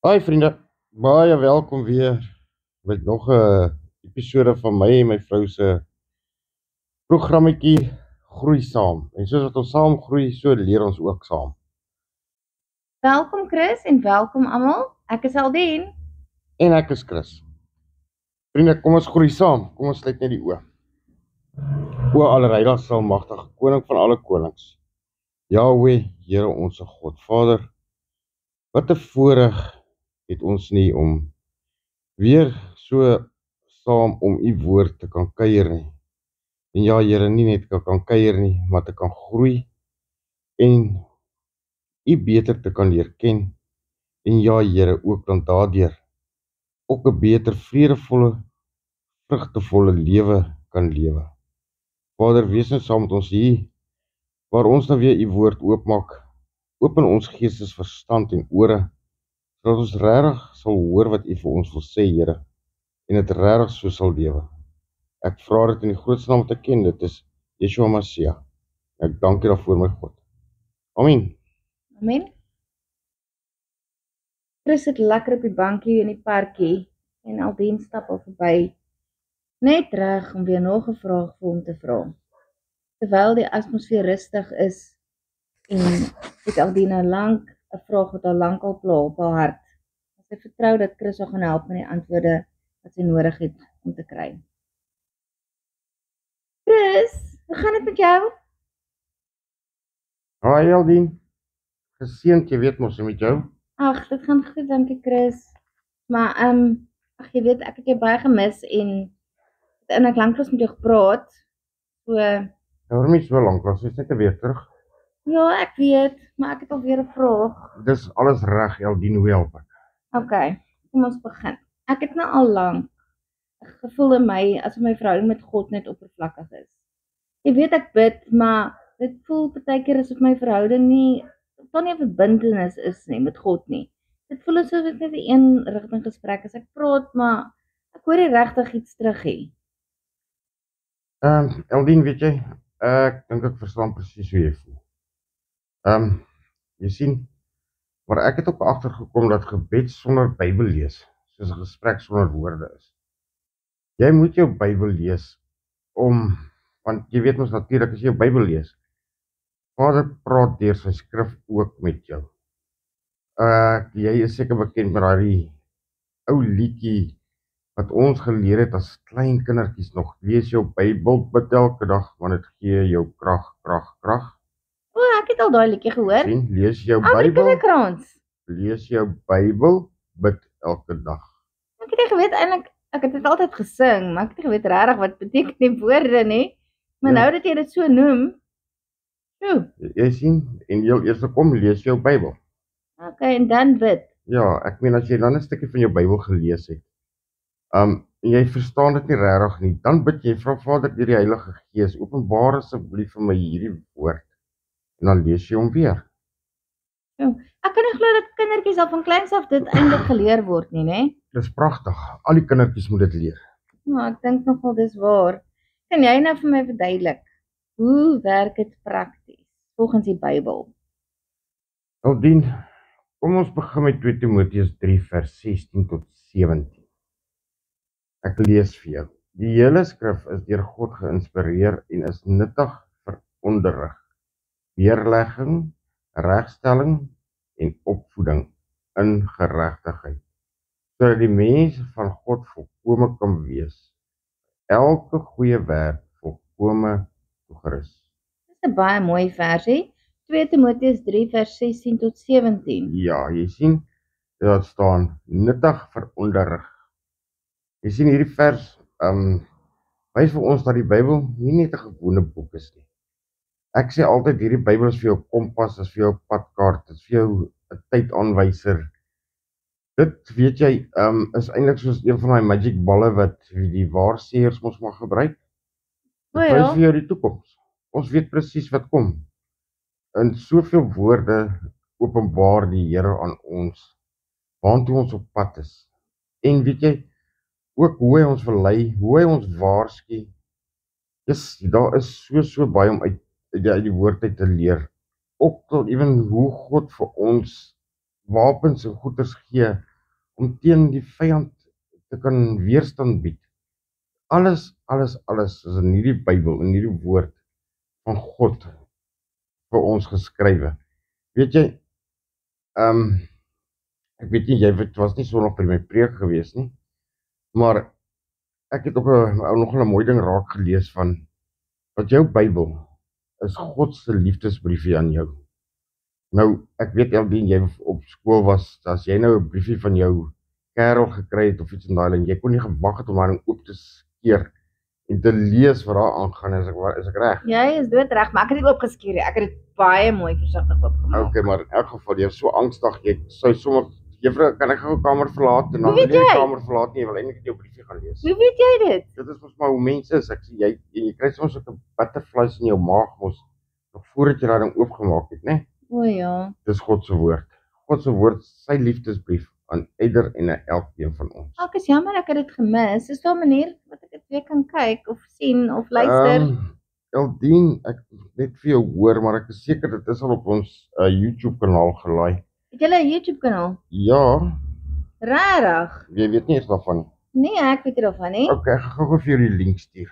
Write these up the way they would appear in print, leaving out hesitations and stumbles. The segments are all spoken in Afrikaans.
Hi vriende, baie welkom weer met nog 'n episode van my en my vrou se programmetjie Groei Saam. En soos wat ons saam groei, so leer ons ook saam. Welkom Chris en welkom almal. Ek is Aldien. En ek is Chris. Vriende, kom ons groei saam. Kom ons sluit net die oë. O allerheiligste almagtige koning van alle konings. Jahweh, Here ons God, Vader. Wat 'n voorreg het ons nie om weer so saam om u woord te kan kuier nie. En ja, Here, nie net kan kuier nie, maar te kan groei en u beter te kan leer ken. En ja, Here, ook dan daardeur ook 'n beter vredevolle, vrugtevolle lewe kan lewe. Vader, wees nou saam met ons hier, waar ons nou weer u woord oopmaak. Open ons geestesverstand en ore, sodat ons regtig sal hoor wat u vir ons wil sê, Here, en dit regtig so sal lewe. Ek vra dit in die grootste naam wat ek ken, dit is Yeshua Mashiach. Ek dank u daarvoor, my God. Amen. Amen. Chris sit lekker op die bankie in die parkie en Aldien stap al verby. Net reg om weer nog 'n vraag vir hom te vra. Terwyl die atmosfeer rustig is en het Aldien nou lank 'n vraag wat al lank al pla op haar hart. Sy vertrou dat Chris haar gaan help met die antwoorde wat sy nodig het om te kry. Chris, hoe gaan dit met jou? Hi Aldien, geseënd, jy weet mos met jou. Ag, dit gaan goed, dankie Chris. Maar ag jy weet ek het jou baie gemis en ek lanklaas met jou gepraat. So Waarom is so lank, was jy net weer terug? ja, ek weet, maar ek het alweer 'n vraag. Dis alles reg, Aldien, hoe help ek? Okay, kom ons begin. Ek het nou al lank 'n gevoel in my asof my verhouding met God net oppervlakkig is. Jy weet ek bid, maar dit voel partykeer asof my verhouding nie tot nie 'n verbintenis is nie met God nie. Dit voel asof dit net 'n een-rigting gesprek is. Ek praat, maar ek hoor nie regtig iets terug nie. Aldien, weet jy, ek dink ek verstaan presies hoe jy voel. Jy sien, maar ek het ook agtergekom dat gebed sonder Bybel lees, soos 'n gesprek sonder woorde is. Jy moet jou Bybel lees want jy weet mos natuurlik as jy jou Bybel lees, Vader praat deur sy skrif ook met jou. Jy is seker bekend met daai ou liedjie wat ons geleer het as klein kindertjies nog. Lees jou Bybel, bid elke dag, want dit gee jou krag. O, ek het al daai liedjie gehoor. Sien, lees jou Albert Bybel, Kinderkrans. lees jou Bybel, bid elke dag. Ek het nie geweet eintlik ek het dit altyd gesing, maar ek het nie geweet regtig wat beteken die woorde nie. Maar Ja. nou dat jy dit so noem. Jy sien, en heel eers kom lees jou Bybel. Okay, en dan bid. Ja, ek meen as jy dan 'n stukkie van jou Bybel gelees het, en jy verstaan dit nie regtig nie, dan bid jy, vra Vader deur die Heilige Gees, openbaar asseblief vir my hierdie woord. En dan lees jy hom weer. Ek kan nie glo dat kindertjies al van kleins af dit eintlik geleer word nie, né? Dis pragtig. Al die kindertjies moet dit leer. Maar ek dink nogal dis waar. Kan jy nou vir my verduidelik hoe werk dit prakties volgens die Bybel? Aldien, kom ons begin met 2 Timoteus 3 vers 16 tot 17. Ek lees vir jou. Die hele skrif is deur God geïnspireer en is nuttig vir onderrig, weerlegging, regstelling en opvoeding in geregtigheid, sodat die mense van God volkome kan wees, elke goeie werk volkome toegerus. Dis 'n baie mooi versie. 2 Timoteus 3 vers 16 tot 17. Ja, jy sien, daar staan nuttig vir onderrig. Jy sien hierdie vers, wys vir ons dat die Bybel nie net 'n gewone boek is nie. Ek sê altyd hierdie Bybel is vir jou kompas, is vir jou padkaart, is vir jou 'n tydaanwyser. Dit weet jy, is eintlik soos een van daai magic balle wat die waarseers mos maar gebruik. O Dit ja. wys vir jou die toekoms. Ons weet presies wat kom. In soveel woorde openbaar die Here aan ons waantoe ons op pad is. En weet jy, ook hoe hy ons wil lei, hoe hy ons waarsku. Daar is so baie om uit die woord uit te leer. Ook tot ewen hoe God vir ons wapens en goeders gee om teen die vyand te kan weerstand bied. Alles is in hierdie Bybel, in hierdie woord van God vir ons geskrywe. Weet jy, ek weet nie, jy was nie so nog by my preek gewees nie, maar ek het ook nog 'n mooi ding raak gelees van, dat jou Bybel is God se liefdesbriefie aan jou. Nou, ek weet Eldien, jy op skool was, as jy nou 'n briefie van jou kerel gekry het of iets in daai lyn, jy kon nie gewag het om haar oop te skeer en te lees wat daar aangaan, is ek reg? Jy is doodreg, maar ek het dit oopgeskeer, ek het dit baie mooi versigtig oopgemaak. Okay, maar in elk geval, jy is so angstig, jy sou sommer, juffrou, kan ek gou die kamer verlaat, en dan wil jy die kamer verlaat nie, jy wil eintlik jou briefie gaan lees. Hoe weet jy dit? Dit is mos maar hoe mense is, ek sê, jy kry soms ook 'n butterflies in jou maag, mos, nog voordat jy daai ding oopgemaak het, né? O ja. Dis God se woord. God se woord, sy liefdesbrief aan ieder en elkeen van ons. Ek is jammer ek het dit gemis. Is daar 'n manier wat ek dit weer kan kyk of sien of luister? Eldien, ek net vir jou hoor, maar ek is seker dit is al op ons YouTube kanaal gelaai. Het julle 'n YouTube kanaal? Ja. Regtig? Jy weet nie eens daarvan nie. Nee, ek weet nie daarvan nie. Okay, ek gaan gou vir jou die link stuur.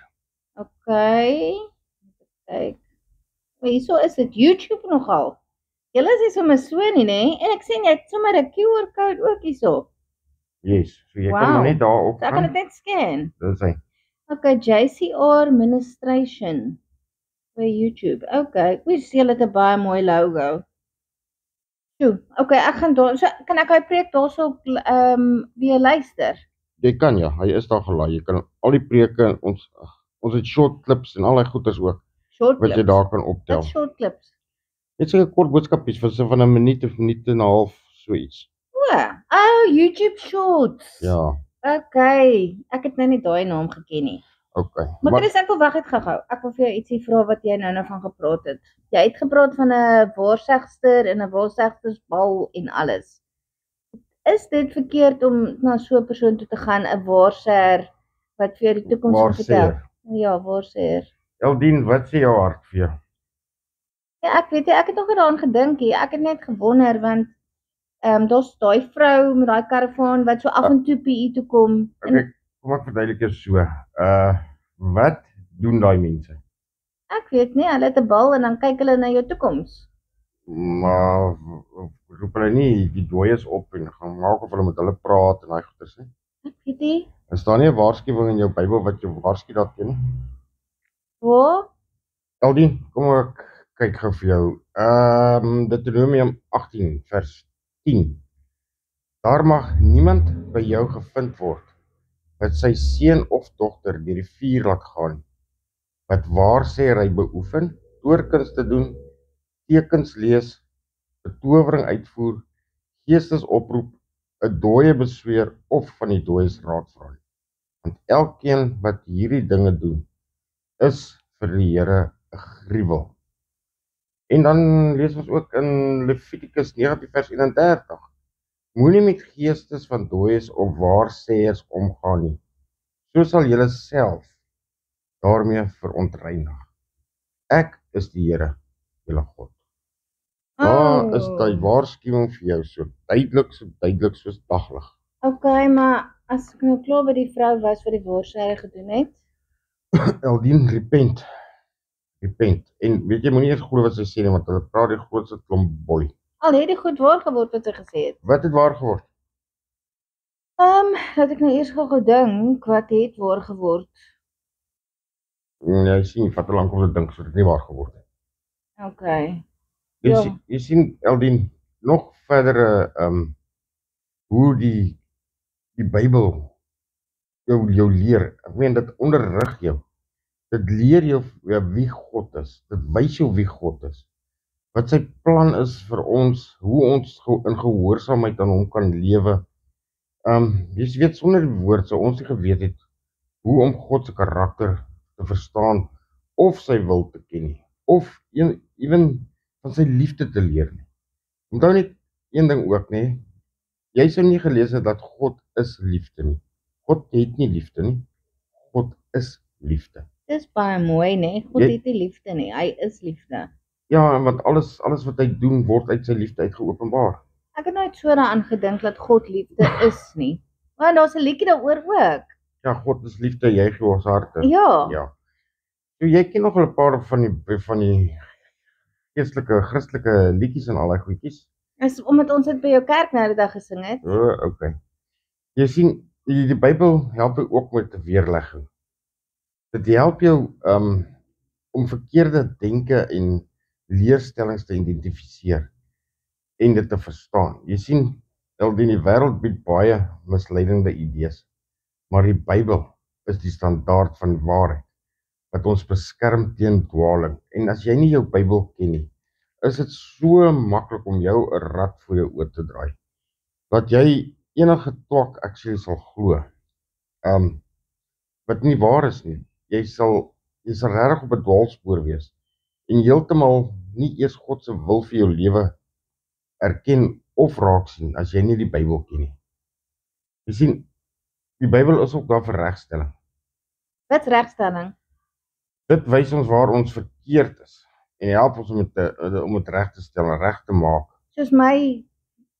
Okay. Kyk. Maar hierso is dit YouTube nogal. Julle is nie sommer so nie, né? En ek sien jy het sommer 'n QR code ook hierso. Yes, so jy kan maar net daarop gaan. Ek kan dit net scan. Dis hy. Okay, JCR Ministration by YouTube. Okay, ek sien julle het 'n baie mooi logo. Okay, ek gaan daar, so kan ek hy preek daarso weer luister? Jy kan ja, hy is daar gelaai. Jy kan al die preke, ons het short clips en al die goeders ook. Short clips? Wat jy daar kan optel. Wat short clips? Net so 'n kort boodskapies van 'n minuut of minuut en 'n half, so iets. YouTube Shorts. Ja. Okay, ek het nou nie daai naam geken nie. Okay. Maar Chris, ek wil wag het gehou. Ek wil vir jou ietsie vra wat jy nou van gepraat het. Jy het gepraat van 'n waarsegster en 'n waarsegtersbal en alles. Is dit verkeerd om na so 'n persoon toe te gaan, 'n waarseer wat vir jou die toekoms gaan vertel? Ja, waarseer. Eldien, wat sê jou hart vir jou? Ja, ek weet nie, ek het nog daaraan gedink hier. Ek het net gewonder want daar's daai vrou met daai karavaan wat so af en toe PE toe kom. Okay, kom ek verduidelik jou so. Wat doen daai mense? Ek weet nie, hulle het 'n bal en dan kyk hulle na jou toekoms. Maar roep hulle nie die dooies op en gaan maak of hulle met hulle praat en daai goeters nie? Ek weet nie. Is daar nie 'n waarskuwing in jou Bybel wat jou waarsku daarteen nie? Waar? Eldien, kom ek kyk gou vir jou. Deuteronomium 18 vers 10. Daar mag niemand by jou gevind word wat sy seun of dogter deur die vuur laat gaan, wat waarsêry beoefen, toorkunste doen, tekens lees, betowering uitvoer, geestesoproep, 'n dooie besweer of van die dooies raad vra. Want elkeen wat hierdie dinge doen, is vir die Here 'n gruwel. En dan lees ons ook in Levitikus 19 vers 31. Moenie met geestes van dooies of waarsêers omgaan nie. So sal julle self daarmee verontreinig. Ek is die Here, julle God. Daar is daai waarskuwing vir jou so duidelik soos daglig. Okay, maar as ek nou klaar by die vrou was wat die waarsêer gedoen het, Eldien, repent. En weet jy, moenie eers glo wat sy sê nie, want hulle praat die grootste klomp boy. Al het die goed waar geword wat sy gesê het. Wat het waar geword? Dat ek nou eers gou dink, wat het waar geword? Jy sien, vat te lank om te dink, so dit nie waar geword het. Okay. Jy sien, Eldien, nog verdere, hoe die Bybel jou leer. Ek meen, dit onderrig jou. Dit leer jou wie God is. Dit wys jou wie God is. Wat sy plan is vir ons, hoe ons in gehoorsaamheid aan hom kan lewe. Jy weet, sonder die woord sou ons nie geweet het hoe om God se karakter te verstaan of sy wil te ken nie, of ewen van sy liefde te leer nie. Onthou net een ding ook, nee. Jy sou nie gelees het dat God is liefde nie. God het nie liefde nie. God is liefde. Dis baie mooi, nee. God het nie liefde nie. Hy is liefde. Ja, want alles wat hy doen word uit sy liefde uit geopenbaar. Ek het nooit so daaraan gedink dat God liefde is nie. Maar daar's 'n liedjie daaroor ook. Ja, God is liefde, jy gee ons harte. Ja. Ja. So jy ken nog 'n paar van die geestelike, Christelike liedjies en al daai goedjies? Is omdat ons dit by jou kerk nou die dag gesing het. Okay. Jy sien, die Bybel help jou ook met 'n weerlegging. Dit help jou om verkeerde denke en leerstellings te identifiseer en dit te verstaan. Jy sien, die wêreld bied baie misleidende idees, maar die Bybel is die standaard van waarheid wat ons beskerm teen dwaling. En as jy nie jou Bybel ken nie, is dit so maklik om jou 'n rad voor jou oor te draai, dat jy enige twak actually sal glo, wat nie waar is nie. Jy sal regtig op 'n dwaalspoor wees en heeltemal nie eers God se wil vir jou lewe erken of raak sien as jy nie die Bybel ken nie. Jy sien, die Bybel is ook daar vir regstelling. Wat's regstelling? Dit wys ons waar ons verkeerd is en help ons om dit reg te stel en reg te maak. Soos my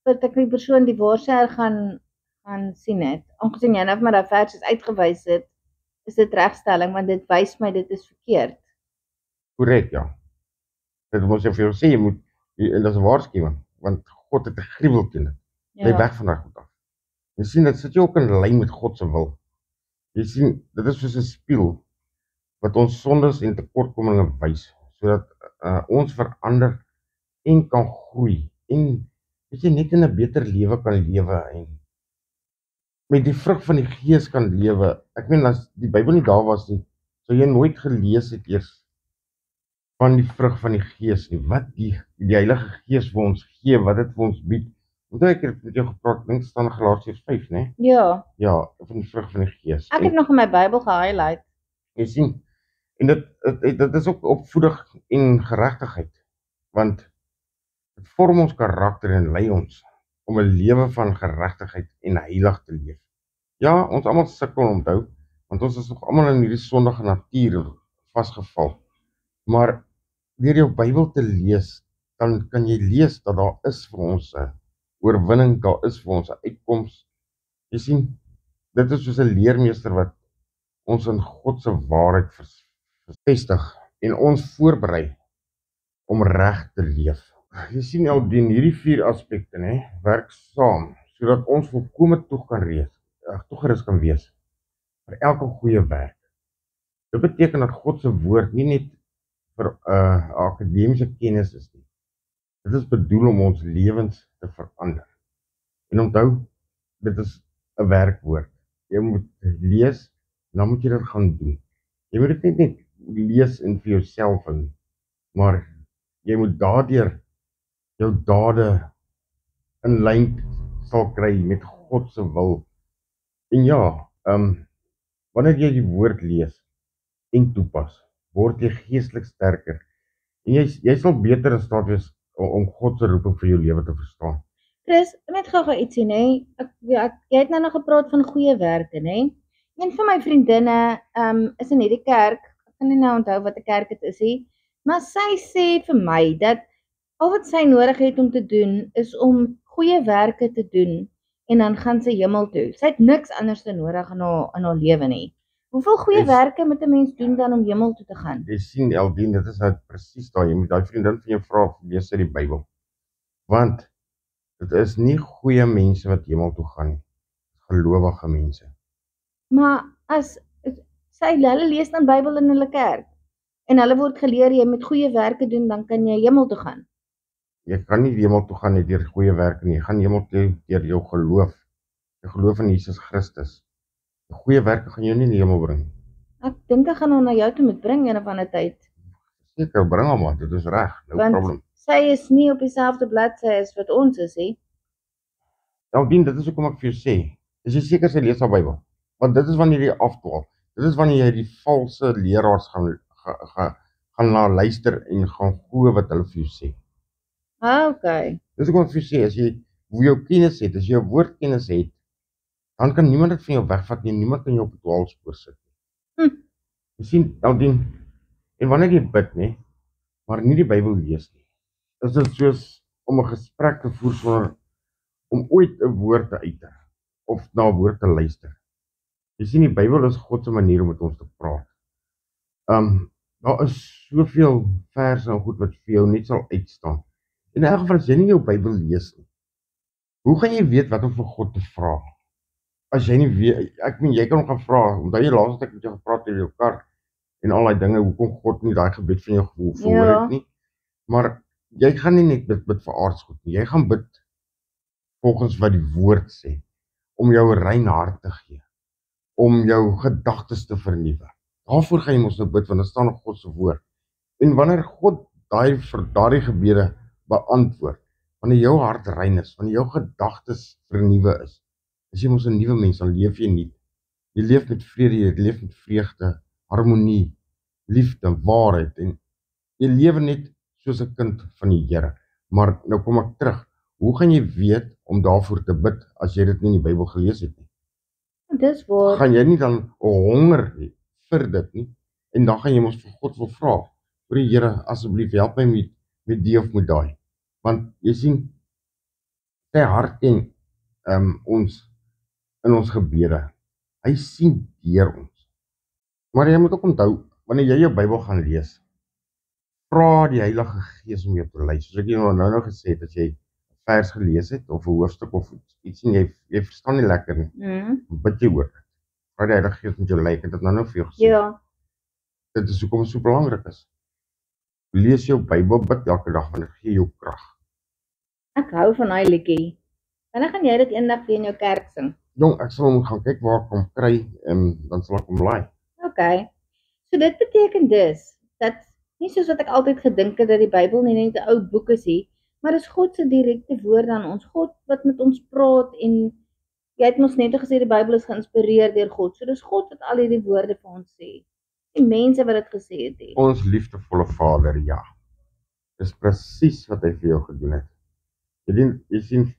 wat ek die persoon die waarsêer gaan sien het. Aangesien jy nou vir my daai verse uitgewys het, is dit regstelling want dit wys my dit is verkeerd. Korrek, ja. Dit moet jy vir jou sê, en dit is 'n waarskuwing, want God het 'n gruwel teen dit. Bly weg van daai goed af. Jy sien, dit sit jou ook in lyn met God se wil. Jy sien, dit is soos 'n spieël wat ons sondes en tekortkominge wys, sodat ons verander en kan groei en weet jy, net in 'n beter lewe kan lewe en met die vrug van die Gees kan lewe. Ek meen, as die Bybel nie daar was nie, sou jy nooit gelees het eers van die vrug van die Gees nie, wat die Heilige Gees vir ons gee, wat dit vir ons bied. Onthou ek het met jou gepraat, dink staan in Galasiërs 5, né? Ja. Ja, van die vrug van die Gees. Ek het nog in my Bybel gehighlight. Jy sien, en dit is ook opvoeding en geregtigheid, want dit vorm ons karakter en lei ons om 'n lewe van geregtigheid en heilig te leef. Ja, ons almal sukkel onthou, want ons is nog almal in hierdie sondige natuur vasgeval. Maar deur jou Bybel te lees, dan kan jy lees dat daar is vir ons 'n oorwinning, daar is vir ons 'n uitkoms. Jy sien, dit is soos 'n leermeester wat ons in God se waarheid vestig en ons voorberei om reg te leef. Jy sien, Eldien, hierdie 4 aspekte, né, werk saam sodat ons volkome toegerus kan wees vir elke goeie werk. Dit beteken dat God se woord nie net vir akademiese kennis is nie. Dit is bedoel om ons lewens te verander. En onthou, dit is 'n werkwoord. Jy moet lees, en dan moet jy dit gaan doen. Jy moet dit net lees en vir jouself hou, maar jy moet daardeur jou dade in lyn sal kry met God se wil. En ja, wanneer jy die woord lees en toepas, word jy geestelik sterker. En jy sal beter in staat wees om God se roeping vir jou lewe te verstaan. Chris, net gou ietsie, né? Jy het nou nog gepraat van goeie werke, né? Een van my vriendinne is in hierdie kerk. Ek kan nie nou onthou wat 'n kerk dit is nie, maar sy sê vir my dat al wat sy nodig het om te doen is om goeie werke te doen en dan gaan sy hemel toe. Sy het niks anders te nodig in haar lewe nie. Hoeveel goeie werke moet 'n mens doen dan om hemel toe te gaan? Jy sien, Eldien, dit is nou presies daai. Jy moet daai vriendin van jou vra, lees uit die Bybel. Want dit is nie goeie mense wat hemel toe gaan nie. Gelowige mense. Maar as hulle lees dan Bybel in hulle kerk en hulle word geleer jy moet goeie werke doen, dan kan jy hemel toe gaan. Jy kan nie hemel toe gaan deur goeie werke nie. Jy gaan hemel toe deur jou geloof. Jy geloof in Jesus Christus. Die goeie werke gaan jou nie in die hemel bring. Ek dink ek gaan hom na jou toe moet bring een of ander tyd. Seker, bring hom maar, dit is reg, no problem. Sy is nie op dieselfde bladsy as wat ons is, hè? Eldien, dit is hoekom ek vir jou sê, is jy seker sy lees haar Bybel? Want dit is wanneer jy afdwaal. Dit is wanneer jy die valse leraars gaan na luister en gaan glo wat hulle vir jou sê. Okay. Dis hoekom ek vir jou sê, as jy jou kennis het, as jy jou woordkennis het, dan kan niemand dit van jou wegvat nie, niemand kan jou op 'n dwaalspoor sit nie. Jy sien, Eldien, en wanneer jy bid, né, maar nie die Bybel lees nie, is dit soos om 'n gesprek te voer sonder om ooit 'n woord te uiter of na 'n woord te luister. Jy sien die Bybel is God se manier om met ons te praat. Daar is soveel verse en goed wat vir jou net sal uitstaan. In elk geval as jy nie jou Bybel lees nie, hoe gaan jy weet wat om vir God te vra? As jy nie weet, ek meen jy kan hom gaan vra, onthou jy laas ek met jou gepraat oor jou kar en al daai dinge, hoekom God nie daai gebed van jou verhoor het nie. Maar jy gaan nie net bid vir aardsgoed nie, jy gaan bid volgens wat die woord sê, om jou 'n rein hart te gee, om jou gedagtes te vernuwe. Daarvoor gaan jy mos nou bid, want dit staan op God se woord. En wanneer God daardie gebede beantwoord, wanneer jou hart rein is, wanneer jou gedagtes vernuwe is jy mos 'n nuwe mens, dan leef jy nie. Jy leef met vrede, jy leef met vreugde, harmonie, liefde, waarheid, en jy lewe net soos 'n kind van die Here. Maar nou kom ek terug, hoe gaan jy weet om daarvoor te bid, as jy dit nie in die Bybel gelees het nie? Dis waar. Gaan jy nie dan 'n honger hê vir dit nie, en dan gaan jy mos vir God wil vra, vir die Here, asseblief help my met die of met daai. Want jy sien, sy hart ken ons in ons gebede. Hy sien deur ons. Maar jy moet ook onthou, wanneer jy jou Bybel gaan lees, vra die Heilige Gees om jou te lei. Soos ek nou gesê het, as jy 'n vers gelees het, of 'n hoofstuk, of iets en jy verstaan nie lekker nie, bid jy oor dit. Vra die Heilige Gees met jou lei, ek het dit nou vir jou gesê. Ja. Dit is hoekom dit so belangrik is. Lees jou Bybel, bid elke dag, want dit gee jou krag. Ek hou van daai liedjie. Wanneer gaan jy dit eendag weer in jou kerk sing? Jong, ek sal hom gaan kyk waar ek hom kry, en dan sal ek hom laai. Okay. So dit beteken dus, dat nie soos wat ek altyd gedink het, dat die Bybel nie net 'n ou boek is nie, maar dis God se direkte woorde aan ons, God wat met ons praat, en jy het ons net gesê die Bybel is geïnspireer deur God, so dis God wat al hierdie woorde vir ons sê, die mense wat dit gesê het nie. Ons liefdevolle Vader, ja. Dis presies wat hy vir jou gedoen het. Jy sien,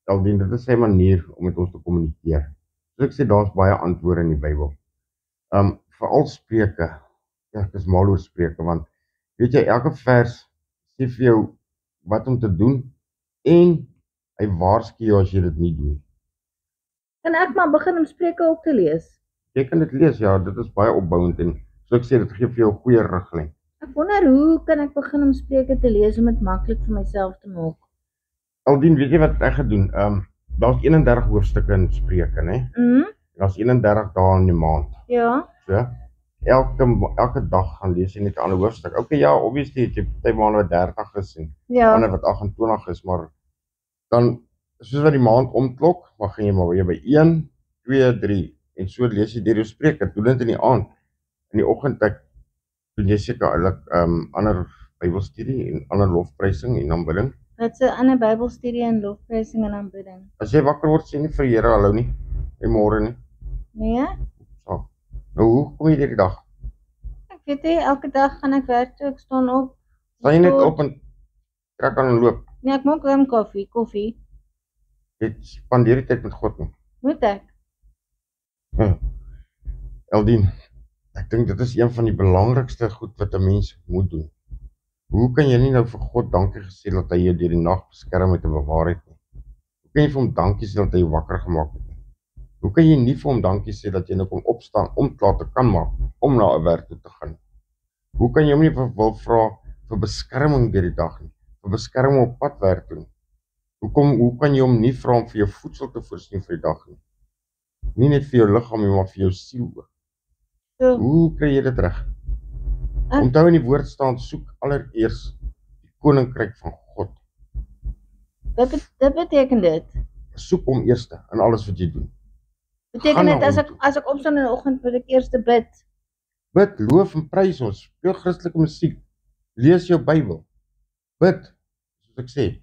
Aldien, dit is sy manier om met ons te kommunikeer. Soos ek sê, daar's baie antwoorde in die Bybel. Veral Spreuke, ja, ek is mal oor Spreuke, want weet jy, elke vers sê vir jou wat om te doen, en hy waarsku jou as jy dit nie doen. Kan ek maar begin om Spreuke op te lees? Jy kan dit lees, ja, dit is baie opbouend, en so ek sê, dit gee vir jou 'n goeie riglyn. Ek wonder, hoe kan ek begin om Spreuke te lees om dit maklik vir myself te maak? Aldien, weet jy wat ek gaan doen? Daar's 31 hoofstukke in Spreuke, né? Daar's 31 dae in die maand. Ja. So, elke dag gaan lees jy net 'n ander hoofstuk. Okay, ja, obviously het jy party maande wat 30 is en ander wat 28 is, maar dan, soos wat die maand omklok, maar gaan jy maar weer by 1, 2, 3, en so lees jy deur jou Spreuke, doen dit in die aand. In die oggend doen jy seker ander Bybelstudie en ander lofprysing en aanbidding. Wat is 'n ander Bybelstudie en lofprysing en aanbidding? As jy wakker word, sê nie vir die Here hallo nie, en môre nie. Nee? So. Nou, hoe kom jy deur die dag? Ek weet nie, elke dag gaan ek werk toe, ek staan op. Staan jy net op en trek aan en loop? Nee, ek maak warm koffie. Jy spandeer die tyd met God nie. Moet ek? Aldien, ek dink dit is een van die belangrikste goed wat 'n mens moet doen. Hoe kan jy nie nou vir God dankie gesê dat hy jou deur die nag beskerm het en bewaar het nie? Hoe kan jy vir hom dankie sê dat hy jou wakker gemaak het nie? Hoe kan jy nie vir hom dankie sê dat jy nou kom opstaan om klaar te kan maak om na 'n werk toe te gaan? Hoe kan jy hom nie wil vra vir beskerming deur die dag nie? Vir beskerming op pad werk toe nie? Hoe kan jy hom nie vra om vir jou voedsel te voorsien vir die dag nie? Nie net vir jou liggaam nie, maar vir jou siel ook. So. Hoe kry jy dit reg? Onthou in die woord staan, soek allereers die koninkryk van God. Wat beteken dit? Soek hom eerste in alles wat jy doen. Beteken dit as ek opstaan in die oggend, moet ek eers bid? Bid, loof en prys ons, speel Christelike musiek, lees jou Bybel, bid, soos ek sê,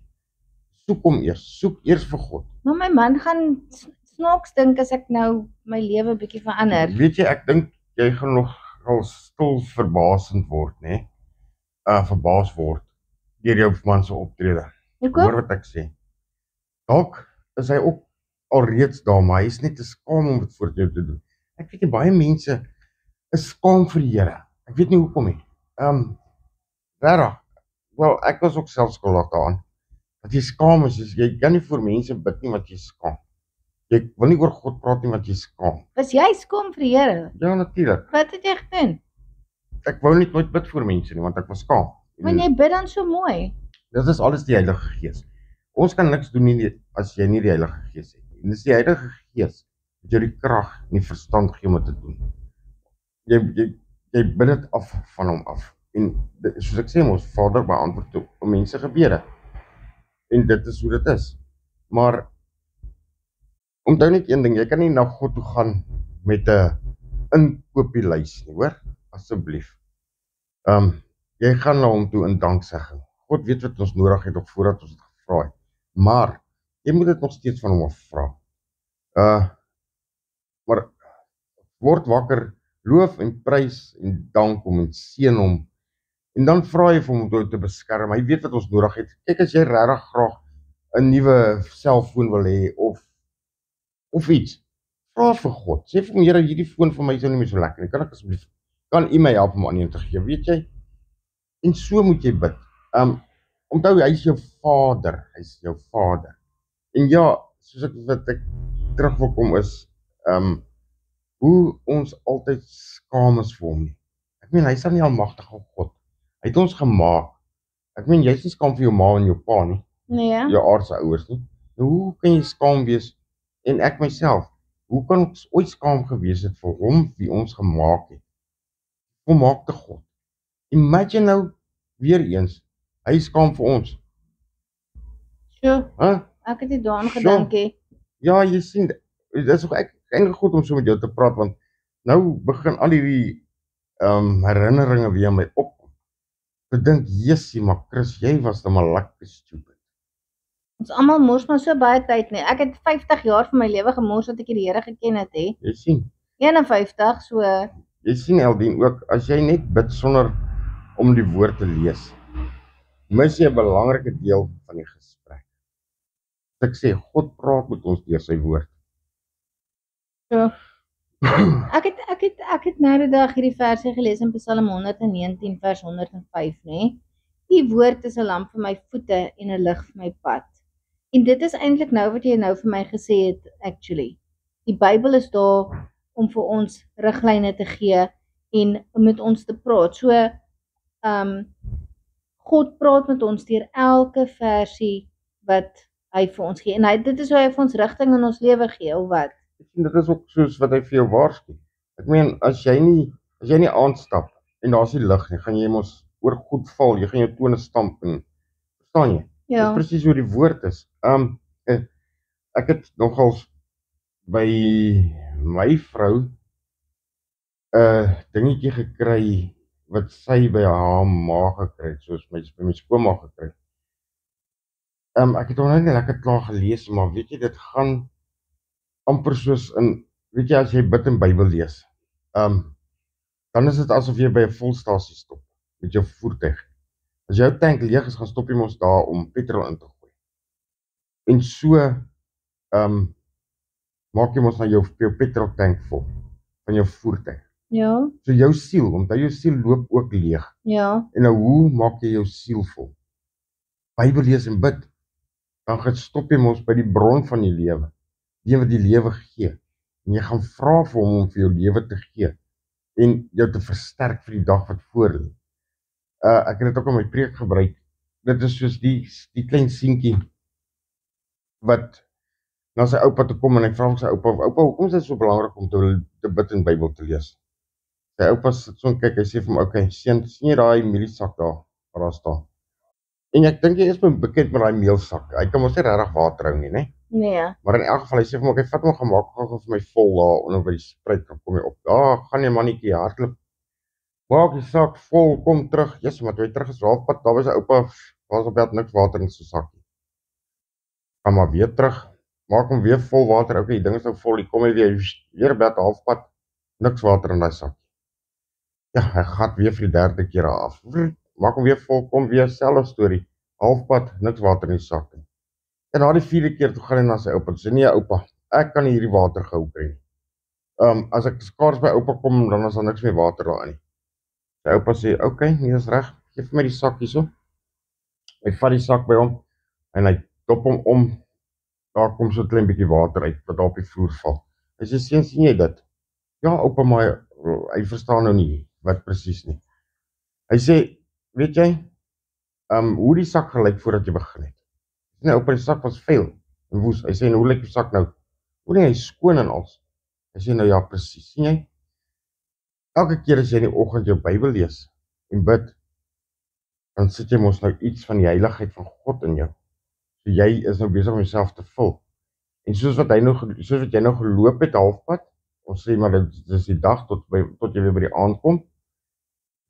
soek hom eers, soek eers vir God. Maar my man gaan snaaks dink as ek nou my lewe bietjie verander. Weet jy, ek dink jy gaan nog al stil verbaasend word, né? Verbaas word deur jou man se optrede. Hoor wat ek sê. Dalk is hy ook alreeds daar, maar hy is net te skaam om dit voor jou te doen. Ek weet jy, baie mense is skaam vir die Here. Ek weet nie hoekom nie. Regtig. Wel, ek was ook self skuldig daaraan. wat jy skaam is jy kan nie vir mense bid nie wat jy skaam. Jy wil nie oor God praat nie wat jy skaam. Was jy skaam vir die Here? Ja, natuurlik. Wat het jy gedoen? Ek wou nie nooit bid vir mense nie, want ek was skaam. Maar jy bid dan so mooi. Dit is alles die Heilige Gees. Ons kan niks doen nie as jy nie die Heilige Gees het nie. En dis die Heilige Gees wat jou die krag en die verstand gee om dit te doen. Jy bid dit af van hom af. En soos ek sê, ons Vader beantwoord op mense gebede. En dit is hoe dit is. Maar onthou net een ding, jy kan nie na God toe gaan met 'n inkopieslys nie, hoor? Asseblief. Jy gaan na hom toe in danksegging. God weet wat ons nodig het ook voordat ons dit gevra het. Maar jy moet dit nog steeds van hom af vra. Maar word wakker, loof en prys en dank hom en seën hom. En dan vra jy vir hom om te beskerm. Hy weet wat ons nodig het. Kyk, as jy regtig graag 'n nuwe selfoon wil hê of iets, vra vir God. Sê vir hom, Here, hierdie foon van my is nou nie meer so lekker nie. Kan ek asseblief, kan u my help om aan een te gee, weet jy? En so moet jy bid. Onthou, hy is jou Vader. Hy is jou Vader. En ja, soos ek terug wil kom is, hoe ons altyd skaam is vir hom nie. Ek meen, hy is nie almagtige God. Hy het ons gemaak. Ek meen, jy is nie skaam vir jou ma en jou pa nie. Nee. Jou aardse ouers nie. Nou, hoe kan jy skaam wees? En ek myself, hoe kan ons ooit skaam gewees het vir hom wie ons gemaak het? Volmaakte God. Imagine nou, weer eens, hy skaam vir ons. So, ek het nie daaraan gedink hè. Ja, jy sien, dit is ook eintlik goed om so met jou te praat, want nou begin al hierdie herinneringe weer my opkom. Ek dink, jessie, maar Chris, jy was dan maar lekker stupid. Ons almal mors maar so baie tyd nie. Ek het 50 jaar van my lewe gemors wat ek die Here geken het hè. Jy sien. 51, so. Jy sien Eldien ook, as jy net bid sonder om die woord te lees, mis jy 'n belangrike deel van die gesprek. Ek sê, God praat met ons deur sy woord. So. Ek het nou die dag hierdie versie gelees in Psalm 119 vers 105, nê? Die woord is 'n lamp vir my voete en 'n lig vir my pad. En dit is eintlik nou wat jy nou vir my gesê het, actually. Die Bybel is daar om vir ons riglyne te gee en om met ons te praat. So, God praat met ons deur elke versie wat hy vir ons gee. En dit is hoe hy vir ons rigting in ons lewe gee, of wat? Dit is ook soos wat hy vir jou waarsku. Ek meen, as jy nie aanstap en daar's nie lig nie, gaan jy mos oor goed val, jy gaan jou tone stamp en verstaan jy? Ja. Dis presies hoe die woord is. Ek het nogals by my vrou 'n dingetjie gekry wat sy by haar ma gekry het, soos by my skoonma gekry. Ek het hom nou nie lekker klaar gelees, maar weet jy, dit gaan amper soos in, weet jy, as jy bid en Bybel lees, dan is dit asof jy by 'n volstasie stop met jou voertuig. As jou tank leeg is, gaan stop jy mos daar om petrol in te gooi. En so maak jy mos na jou petrol tank vol van jou voertuig. Ja. So jou siel, omdat jou siel loop ook leeg. Ja. En nou hoe maak jy jou siel vol? Bybel lees en bid. Dan gaan stop jy mos by die bron van die lewe. Die wat die lewe gee. En jy gaan vra vir hom om vir jou lewe te gee en jou te versterk vir die dag wat voor lê. Ek het dit ook in my preek gebruik. Dit is soos die klein seentjie wat na sy oupa toe kom en hy vra vir sy oupa, hoekom is dit so belangrik om te bid en Bybel te lees? Sy oupa sit so en kyk, hy sê vir hom, okay, seun, sien jy daai mieliesak daar, waar daar staan? En ek dink jy is bekend met daai meelsak. Hy kan mos nie regtig water hou nie, né? Nee. Maar in elk geval, hy sê vir hom, okay, vat hom gemaak gou vir my vol daar onder by die spruit, dan kom jy op. Gaan jy mannetjie hardloop. Maak die sak vol, kom terug. Jesus, maar toe hy terug is halfpad, daar was sy oupa, was op bed niks water in sy sakkie. Gaan maar weer terug. Maak hom weer vol water. Okay, die ding is nou vol. Die kom hy weer bed halfpad, niks water in daai sakkie. Ja, hy gaan weer vir die derde keer af. Maak hom weer vol, kom weer selfe storie. Halfpad, niks water in die sak nie. En na die vierde keer toe gaan hy na sy oupa. Sê nee, oupa, ek kan nie hierdie water gehou kry nie. As ek skaars by oupa kom, dan is daar niks meer water daarin nie. Sy oupa sê, okay, nee, dis reg. Geef my die sak hierso. Hy vat die sak by hom. en hy dop hom om, daar kom so 'n klein bietjie water uit, wat daar op die vloer val. Hy sê, seun, sien jy dit? Ja, oupa, maar hy verstaan nou nie wat presies nie. Hy sê, weet jy, hoe die sak gelyk voordat jy begin het? Nee, oupa, die sak was vuil en woes. Hy sê, en hoe lyk die sak nou? O nee, hy is skoon en als. Hy sê, nou ja, presies, sien jy? Elke keer as jy in die oggend jou Bybel lees en bid, dan sit jy mos nou iets van die heiligheid van God in jou. So jy is nou besig om jouself te vul. En soos wat jy nou geloop het halfpad, ons sê maar dit is die dag tot jy weer by die aand kom.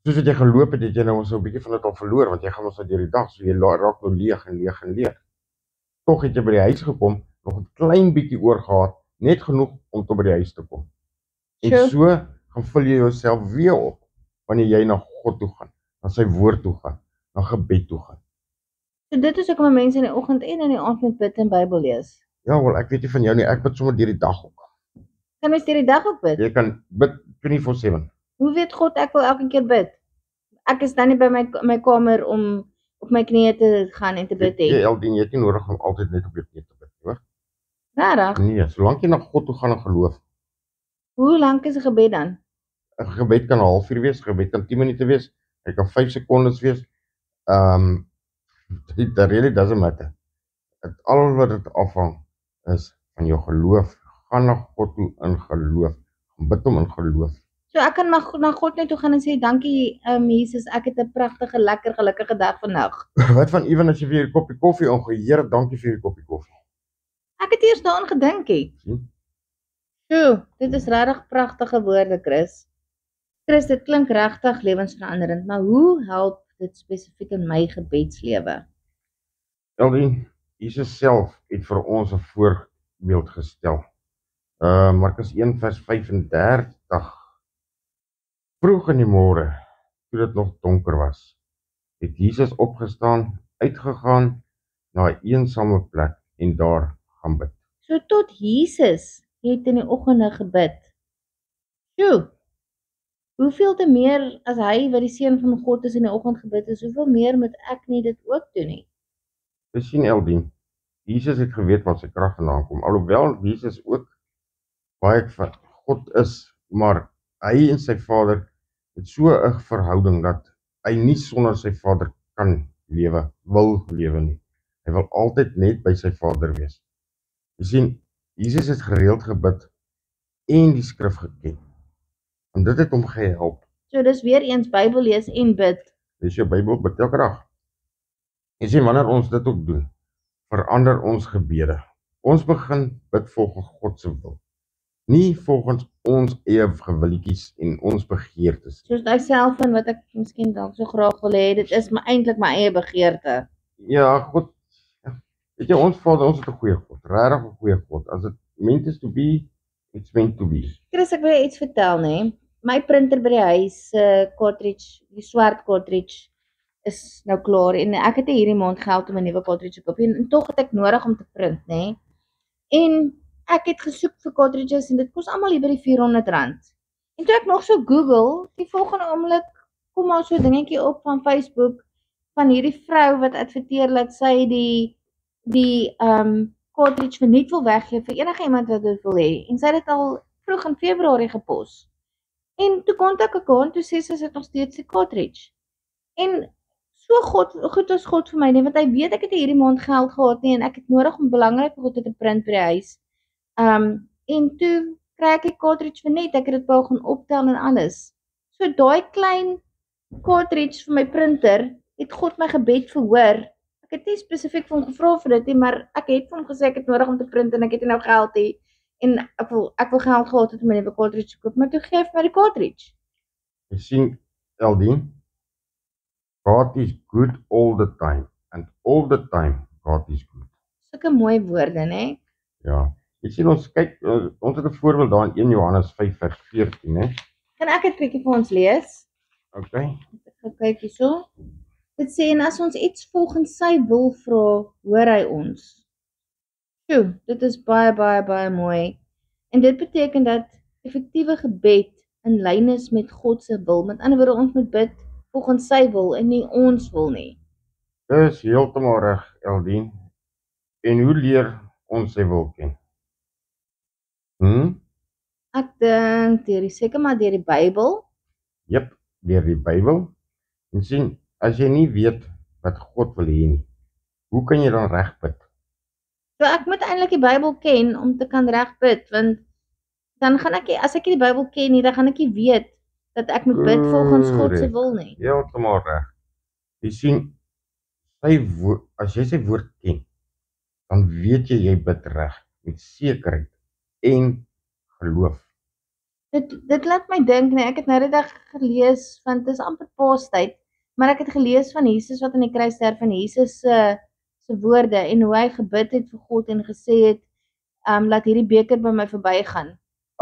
Soos wat jy geloop het jy nou so 'n bietjie van dit al verloor, want jy gaan ons nou deur die dag, so jy raak nou leeg. Tog het jy by die huis gekom, nog 'n klein bietjie oor gehad, net genoeg om tot by die huis te kom. En so gaan vul jy jouself weer op, wanneer jy na God toe gaan, na sy woord toe gaan, na gebed toe gaan. So dit is hoekom mense in die oggend en in die aand moet bid en Bybel lees. Ja, wel, ek weet nie van jou nie, ek bid sommer deur die dag ook. Kan mens deur die dag ook bid? Jy kan bid 24/7. Hoe weet God ek wil elke keer bid? Ek is dan nie by my kamer om op my knieë te gaan en te bid nie. Jy het nie nodig om altyd net op jou knieë te bid, hoor. Regtig? Nee, solank jy na God toe gaan in geloof. Hoe lank is 'n gebed dan? 'n Gebed kan 'n halfuur wees, 'n gebed kan 10 minute wees, dit kan 5 sekondes wees. It really doesn't matter. Al wat dit afhang is van jou geloof. Gaan na God toe in geloof. Bid hom in geloof. So ek kan na God net toe gaan en sê, dankie Jesus, ek het 'n pragtige, lekker, gelukkige dag vandag. Wat van ewen as jy vir 'n koppie koffie ingooi? Here, dankie vir die koppie koffie. Ek het eers daaraan gedink het. So, dit is regtig pragtige woorde, Chris. Chris, dit klink regtig lewensveranderend, maar hoe help dit spesifiek in my gebedslewe? Eldien, Jesus self het vir ons 'n voorbeeld gestel. Markus 1 vers 35. Vroeg in die môre, toe dit nog donker was, het Jesus opgestaan, uitgegaan na 'n eensame plek en daar gaan bid. So tot Jesus het in die oggende gebid. So, hoeveel te meer as hy wat die seun van God is in die oggend gebid is, hoeveel meer moet ek nie dit ook doen nie? Jy sien, Eldien, Jesus het geweet waar sy krag vandaan kom, alhoewel Jesus ook baie van God is, maar hy en sy Vader het so 'n verhouding dat hy nie sonder sy Vader kan wil lewe nie. Hy wil altyd net by sy Vader wees. Jy sien, Jesus het gereeld gebid en die skrif geken. En dit het hom gehelp. So dis weer eens Bybel lees en bid. Dis jou Bybel bid elke dag. Jy sien, wanneer ons dit ook doen, verander ons gebede. Ons begin bid volgens God se wil. Nie volgens ons eie gewilletjies en ons begeertes. Soos daai selfoon wat ek miskien dalk so graag wil hê, dit is eintlik my eie begeerte. Ja, God, weet jy, ons Vader, ons het 'n goeie God, regtig 'n goeie God. As dit meant is to be, it's meant to be. Chris, ek wil jou iets vertel, nê? My printer by die huis, cartridge, die swart cartridge is nou klaar en ek het hierdie maand geld om 'n nuwe cartridge te koop en tog het ek nodig om te print, nê? En ek het gesoek vir cartridges en dit kos almal hier by die R400. En toe ek nog so Google, die volgende oomblik kom maar so 'n dingetjie op van Facebook van hierdie vrou wat adverteer dat sy die cartridge verniet wil weggee vir enige iemand wat dit wil hê. En sy het dit al vroeg in Februarie gepos. En toe kontak ek haar en toe sê sy sit nog steeds die cartridge. En so goed is God vir my nie, want hy weet ek het hierdie maand geld gehad nie en ek het nodig om belangrike goede te print by die huis. En toe kry ek die cartridge verniet, ek het dit wou gaan optel en alles. So daai klein cartridge vir my printer het God my gebed verhoor. Ek het nie spesifiek vir hom gevra vir dit nie, maar ek het vir hom gesê ek het nodig om te print en ek het nie nou geld nie. En ek wil geld gehad het om 'n nuwe cartridge te koop, maar toe gee hy vir my die cartridge. Jy sien, Eldien, God is good all the time, and all the time God is good. Sulke mooi woorde, né? Ja, jy sien, ons kyk, ons het 'n voorbeeld daar in 1 Johannes 5 vers 14, né? Kan ek dit bietjie vir ons lees? Okay. Ek gaan kyk hierso. Dit sê, en as ons iets volgens sy wil vra, hoor hy ons. Dit is baie mooi. En dit beteken dat effektiewe gebed in lyn is met God se wil. Met ander woorde, ons moet bid volgens sy wil en nie ons wil nie. Dis heeltemal reg, Eldien. En hoe leer ons sy wil ken? Ek dink seker maar deur die Bybel. Jep, deur die Bybel. En sien, as jy nie weet wat God wil hê nie, hoe kan jy dan reg bid? So ek moet eintlik die Bybel ken om te kan reg bid, want dan gaan ek, as ek die Bybel ken nie, dan gaan ek nie weet dat ek moet bid volgens God se wil nie. Heeltemal reg. Jy sien, as jy sy woord ken, dan weet jy bid reg met sekerheid en geloof. Dit laat my dink, nee, ek het nou die dag gelees, want dit is amper Paastyd, maar ek het gelees van Jesus wat aan die kruis sterf, van Jesus se woorde en hoe hy gebid het vir God en gesê het, laat hierdie beker by my verbygaan.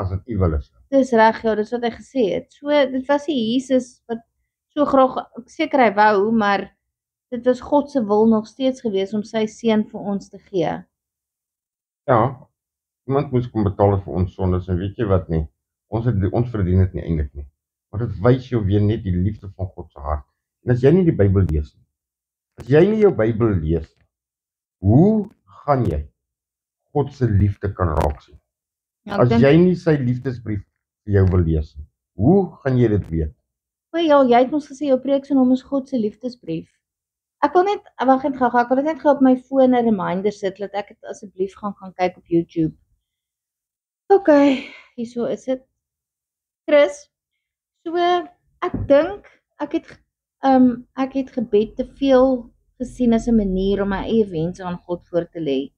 As dit u wil is. Dis reg, ja, dis wat hy gesê het. So dit was nie Jesus wat so graag, seker hy wou, maar dit was God se wil nog steeds gewees om sy seun vir ons te gee. Ja, iemand moes kom betaal vir ons sondes en weet jy wat nie? Ons verdien dit nie eintlik nie. Maar dit wys jou weer net die liefde van God se hart. En as jy nie die Bybel lees nie, as jy nie jou Bybel lees, hoe gaan jy God se liefde kan raak sien? Ja, as jy nie sy liefdesbrief vir jou wil lees nie, hoe gaan jy dit weet? O ja, jy het ons gesê jou preek se naam is God se liefdesbrief. Ek wil net, wag net gou, ek wil dit net gou op my foon 'n reminder sit dat ek dit asseblief gaan kyk op YouTube. OK, hierso is dit. Chris, so ek dink ek het gebed te veel gesien as 'n manier om my eie wense aan God voor te lê,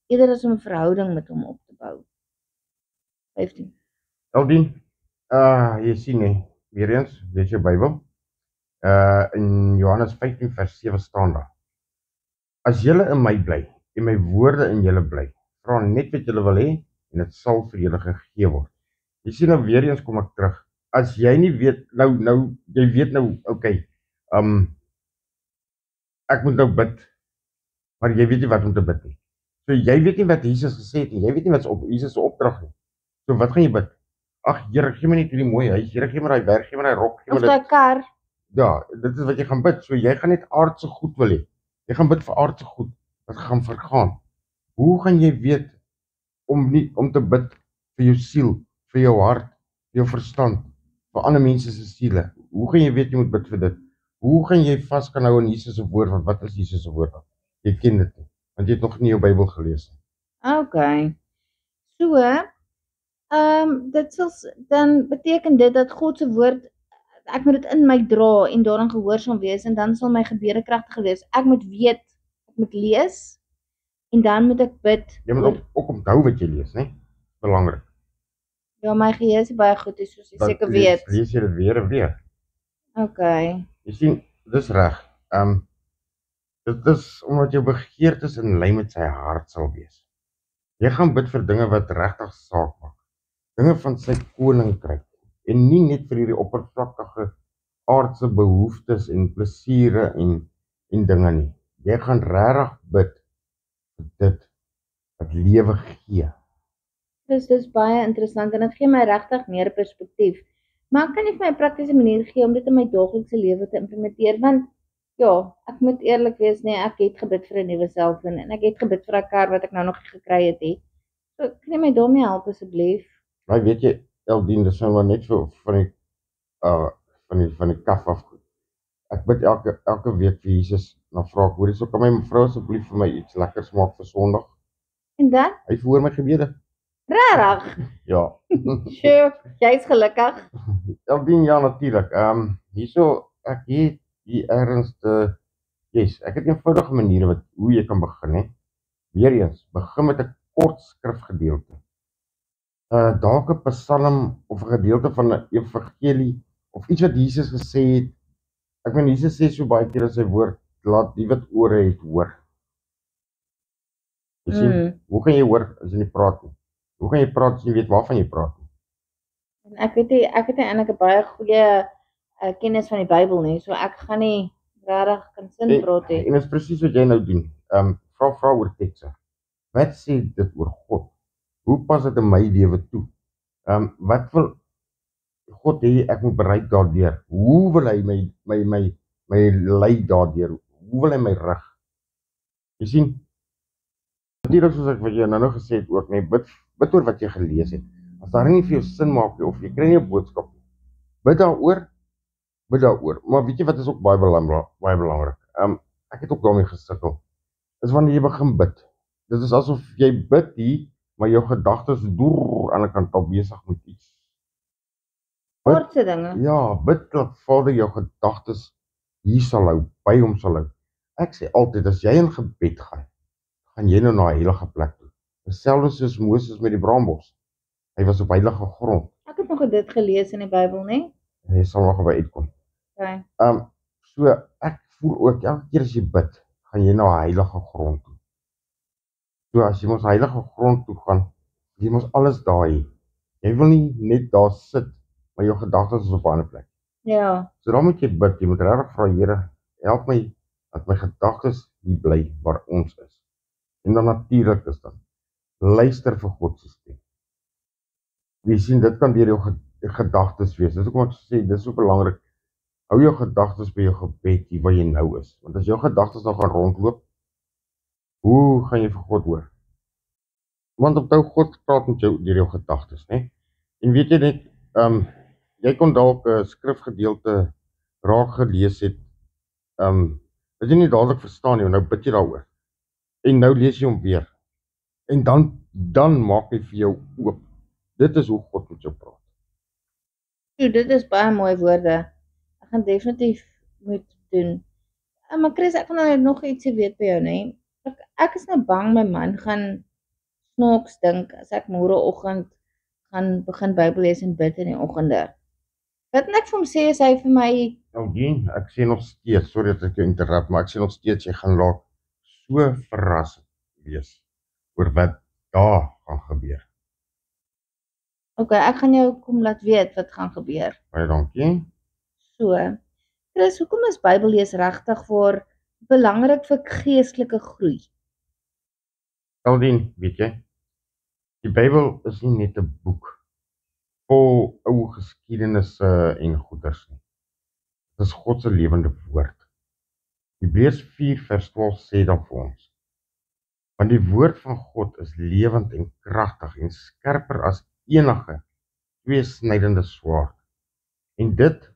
eerder as om 'n verhouding met hom op te bou. 15. Eldien, jy sien nie, weer eens, lees jou Bybel. In Johannes 15 vers 7 staan daar: As julle in my bly en my woorde in julle bly, vra net wat julle wil hê en dit sal vir julle gegee word. Jy sien nou weer eens kom ek terug. As jy nie weet jy weet nou, okay, ek moet nou bid, maar jy weet nie wat om te bid nie. So jy weet nie wat Jesus gesê het nie, jy weet nie wat Jesus se opdrag nie. So wat gaan jy bid? Ag Here, gee my net hierdie mooi huis, Here, gee my daai werk, gee my daai rok, gee my dit. Of daai kar. Ja, dit is wat jy gaan bid. So jy gaan net aardse goed wil hê. Jy gaan bid vir aardse goed wat gaan vergaan. Hoe gaan jy weet om te bid vir jou siel, vir jou hart, vir jou verstand, vir ander mense se siele? Hoe gaan jy weet jy moet bid vir dit? Hoe gaan jy vas kan hou aan Jesus se woord? Want wat is Jesus se woord? Jy ken dit nie, want jy het nog nie jou Bybel gelees nie. Okay. So, dit sal dan beteken dit dat God se woord, ek moet dit in my dra en daaraan gehoorsaam wees en dan sal my gebede kragtig wees. Ek moet weet, ek moet lees en dan moet ek bid. Jy moet ook onthou wat jy lees, né? Belangrik. Ja, my geheue is baie goed, soos jy seker weet. Lees jy dit weer en weer. Okay. Jy sien, dis reg. Dit is omdat jou begeertes in lyn met sy hart sal wees. Jy gaan bid vir dinge wat regtig saak maak. Dinge van sy koninkryk en nie net vir hierdie oppervlakkige aardse behoeftes en plesiere en dinge nie. Jy gaan regtig bid vir dit wat lewe gee. Dis baie interessant en dit gee my regtig meer perspektief. Maar ek kan nie vir my 'n praktiese manier gee om dit in my daaglikse lewe te implementeer, want ja, ek moet eerlik wees, nee, ek het gebid vir 'n nuwe selfoon en ek het gebid vir 'n kar wat ek nou nog gekry het. So kan jy my daarmee help asseblief? Nou weet jy, Eldien, dis nou maar net so van die kaf af. Ek bid elke week vir Jesus, dan vra ek, hoorie, so kan my mevrou asseblief vir my iets lekkers maak vir Sondag? En dan? Hy verhoor my gebede. Regtig? Ja. Sure, jy's gelukkig. Eldien, ja, natuurlik. Hierso, ek het hier ergens ek het eenvoudige maniere hoe jy kan begin, hè. Weereens, begin met 'n kort skrifgedeelte. Dalk 'n psalm of 'n gedeelte van 'n evangelie of iets wat Jesus gesê het. Ek meen Jesus sê so baie keer in sy woord, laat die wat ore het hoor. Jy sien, hoe kan jy hoor as jy nie praat nie? Hoe kan jy praat as jy weet waarvan jy praat nie? En ek het eintlik 'n baie goeie kennis van die Bybel nie, so ek gaan nie regtig kan sin praat nie. En dit is presies wat jy nou doen. Vra oor tekste. Wat sê dit oor God? Hoe pas dit in my lewe toe? Wat wil God hê ek moet bereik daardeur? Hoe wil hy my lei daardeur? Hoe wil hy my rig? Jy sien, Natuurlik soos ek wat jy nou gesê het ook, nee, bid oor wat jy gelees het. As daar nie vir jou sin maak nie, of jy kry nie 'n boodskap nie, bid daaroor. Maar weet jy wat is ook baie belangrik? Ek het ook daarmee gesukkel. Is wanneer jy begin bid. Dit is asof jy bid hier, maar jou gedagtes doer aan die kant al besig met iets. Aardse dinge. Ja, bid dat Vader jou gedagtes hier sal hou, by hom sal hou. Ek sê altyd, as jy in gebed gaan jy nou na 'n heilige plek toe. Dieselfde soos Moses met die braambos. Hy was op heilige grond. Ek het nog dit gelees in die Bybel, né? Hy sal nog by uitkom. Okay. So ek voel ook elke keer as jy bid, gaan jy na 'n heilige grond toe. So as jy mos heilige grond toe gaan, jy mos alles daar hê. Jy wil nie net daar sit, maar jou gedagtes is op 'n ander plek. Ja. So dan moet jy bid, jy moet regtig vra Here, help my dat my gedagtes hier bly waar ons is. En dan natuurlik is dan luister vir God se stem. Jy sien, dit kan deur jou gedagtes wees. Dis hoekom ek sê dis so belangrik. Hou jou gedagtes by jou gebed hier waar jy nou is. Want as jou gedagtes nou gaan rondloop, hoe gaan jy vir God hoor? Want onthou, God praat met jou deur jou gedagtes, né? En weet jy net, jy kon dalk 'n skrifgedeelte raak gelees het, dat jy nie dadelik verstaan nie, nou bid jy daaroor. En nou lees jy hom weer. En dan maak hy vir jou oop. Dit is hoe God met jou praat. Dit is baie mooi woorde. Ek gaan definitief moet doen. Maar Chris, ek wil nou nog ietsie weet by jou, né? Ek is nou bang my man gaan snaaks dink as ek môreoggend gaan begin Bybel lees en bid in die oggende. Wat net vir hom sê is hy vir my, Aldien, ek sê nog steeds, sorry dat ek jou interrupt, maar ek sê nog steeds jy gaan laat so verras wees oor wat daar gaan gebeur. okay, ek gaan jou kom laat weet wat gaan gebeur. Baie dankie. So, Chris, hoekom is Bybellees regtig belangrik vir geestelike groei? Aldien, weet jy, die Bybel is nie net 'n boek vol ou geskiedenisse en goeders nie. Dit is God se lewende woord. Hebreërs 4 vers 12 sê dan vir ons: want die woord van God is lewend en kragtig en skerper as enige tweesnydende swaard. En dit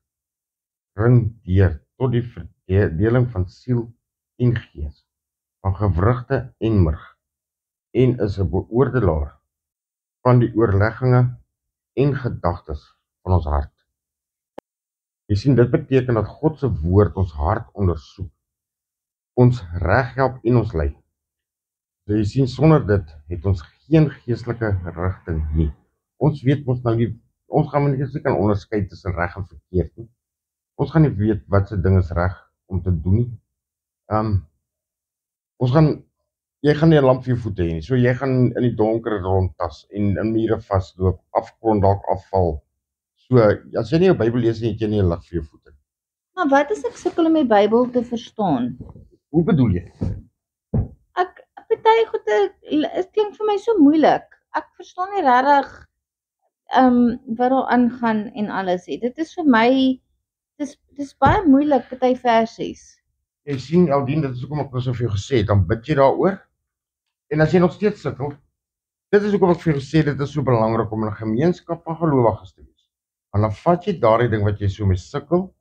dring deur tot die verdeling van siel en gees, van gewrigte en murg, en is 'n beoordelaar van die oorlegginge en gedagtes van ons hart. Jy sien, dit beteken dat God se woord ons hart ondersoek, ons reghelp en ons lei. So jy sien, sonder dit het ons geen geestelike rigting nie. Ons weet mos nou nie, ons gaan nie kan onderskei tussen reg en verkeerd nie. Ons gaan nie weet wat se ding is reg om te doen nie. Jy gaan nie 'n lamp vir jou voete hê nie. So jy gaan in die donker rondtas en in mure vasloop, afgrond dalk afval. So as jy nie jou Bybel lees nie, het jy nie 'n lig vir jou voete nie. Maar wat as ek sukkel om die Bybel te verstaan? Hoe bedoel jy? Party goede, dit klink vir my so moeilik. Ek verstaan nie regtig wat daar aangaan en alles nie. Dit is vir my dis baie moeilik, party versies. Jy sien, Aldien, dit is hoekom ek so vir jou gesê het, dan bid jy daaroor. En as jy nog steeds sukkel, dit is hoekom ek vir jou gesê dit is so belangrik om in 'n gemeenskap van gelowiges te wees. Want dan vat jy daardie ding wat jy so mee sukkel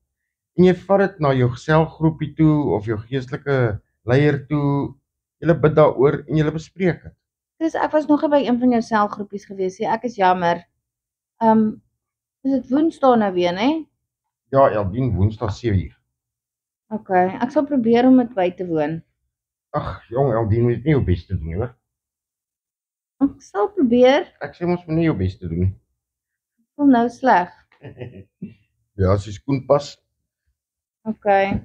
en jy vat dit na jou selgroepie toe of jou geestelike leier toe. Julle bid daaroor en julle bespreek dit. Dis ek was nog by een van jou selgroepies gewees. Ek is jammer. Is dit Woensdae nou weer, né? Ja, Aldien, Woensdag 7:00. Okay, ek sal probeer om dit by te woon. Ag, jong, Aldien, moet nie jou bes te doen nie, hoor. Ek sal probeer. Ek sê mos moet nie jou bes te doen nie. Ek voel nou sleg. Ja, as jy skoen pas. Okay.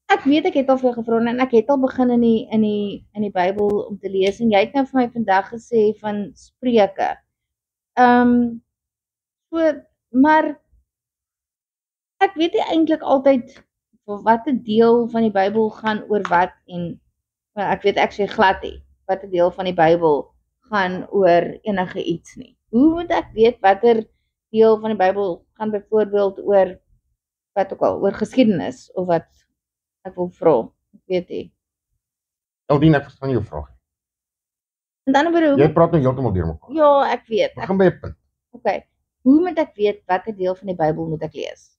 Ek weet ek het al vir jou gevra en ek het al begin in die Bybel om te lees en jy het nou vir my vandag gesê van Spreuke. Maar ek weet nie eintlik altyd watter deel van die Bybel gaan oor wat en ek weet ek sê glad nie watter deel van die Bybel gaan oor enige iets nie. Hoe moet ek weet watter deel van die Bybel gaan byvoorbeeld oor wat ook al, oor geskiedenis of wat ek wil vra? Ek weet nie. Aldien, ek verstaan jou vraag. Met ander woorde, Jy praat nou heeltemal deur mekaar. ja, ek weet. Begin by 'n punt. Okay. Hoe moet ek weet watter deel van die Bybel moet ek lees?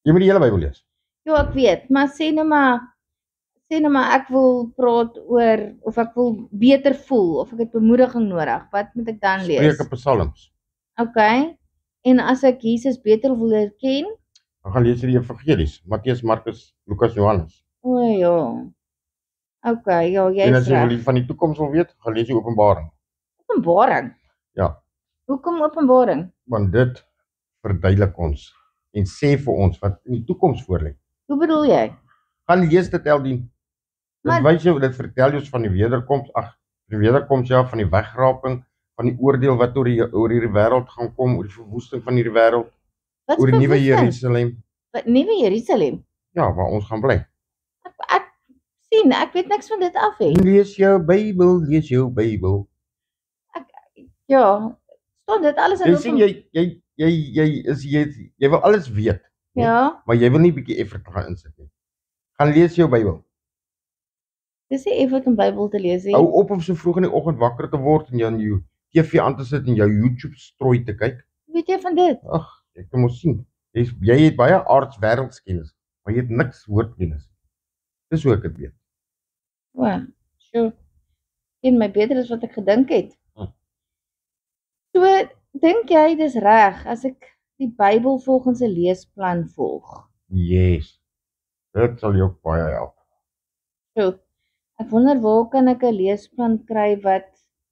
Jy moet die hele Bybel lees. Ja, ek weet, maar sê nou maar ek wil praat oor of ek wil beter voel of ek het bemoediging nodig. Wat moet ek dan lees? Spreuke, Psalms. Okay. En as ek Jesus beter wil herken? Dan gaan lees jy die evangelies, Matteus, Markus, Lukas, Johannes. O ja. Okay, ja, En jy's as jy reg. van die toekoms wil weet, gaan lees jy Openbaring. Openbaring. Ja, Hoekom Openbaring? want dit verduidelik ons en sê vir ons wat in die toekoms voorlê. Hoe bedoel jy? Gaan lees dit Eldien. Dit Maar- wys jou, dit vertel jou van die wederkoms, die wederkoms ja, van die wegraping, van die oordeel wat oor hierdie wêreld gaan kom, oor die verwoesting van hierdie wêreld, Wat oor die nuwe verwoesting? Jerusalem. Wat nuwe Jerusalem? Ja, waar ons gaan bly. Ek sien, ek weet niks van dit af hè. Lees jou Bybel, lees jou Bybel. Ja, staan dit alles in Jy sien jy wil alles weet, Ja, maar jy wil nie bietjie effort gaan insit nie. Gaan lees jou Bybel. dis nie effort om Bybel te lees nie. Hou op om so vroeg in die oggend wakker te word en jou TV aan te sit en jou YouTube strooi te kyk. Hoe weet jy van dit? Ag, ek kan mos sien. Jy het baie aards wêreldskennis, maar jy het niks woordkennis. Dis hoe ek dit weet. O, sure. Ken my beter as wat ek gedink het. So, dink jy dis reg as ek die Bybel volgens 'n leesplan volg? Yes. Dit sal jou baie help. So, ek wonder waar kan ek 'n leesplan kry wat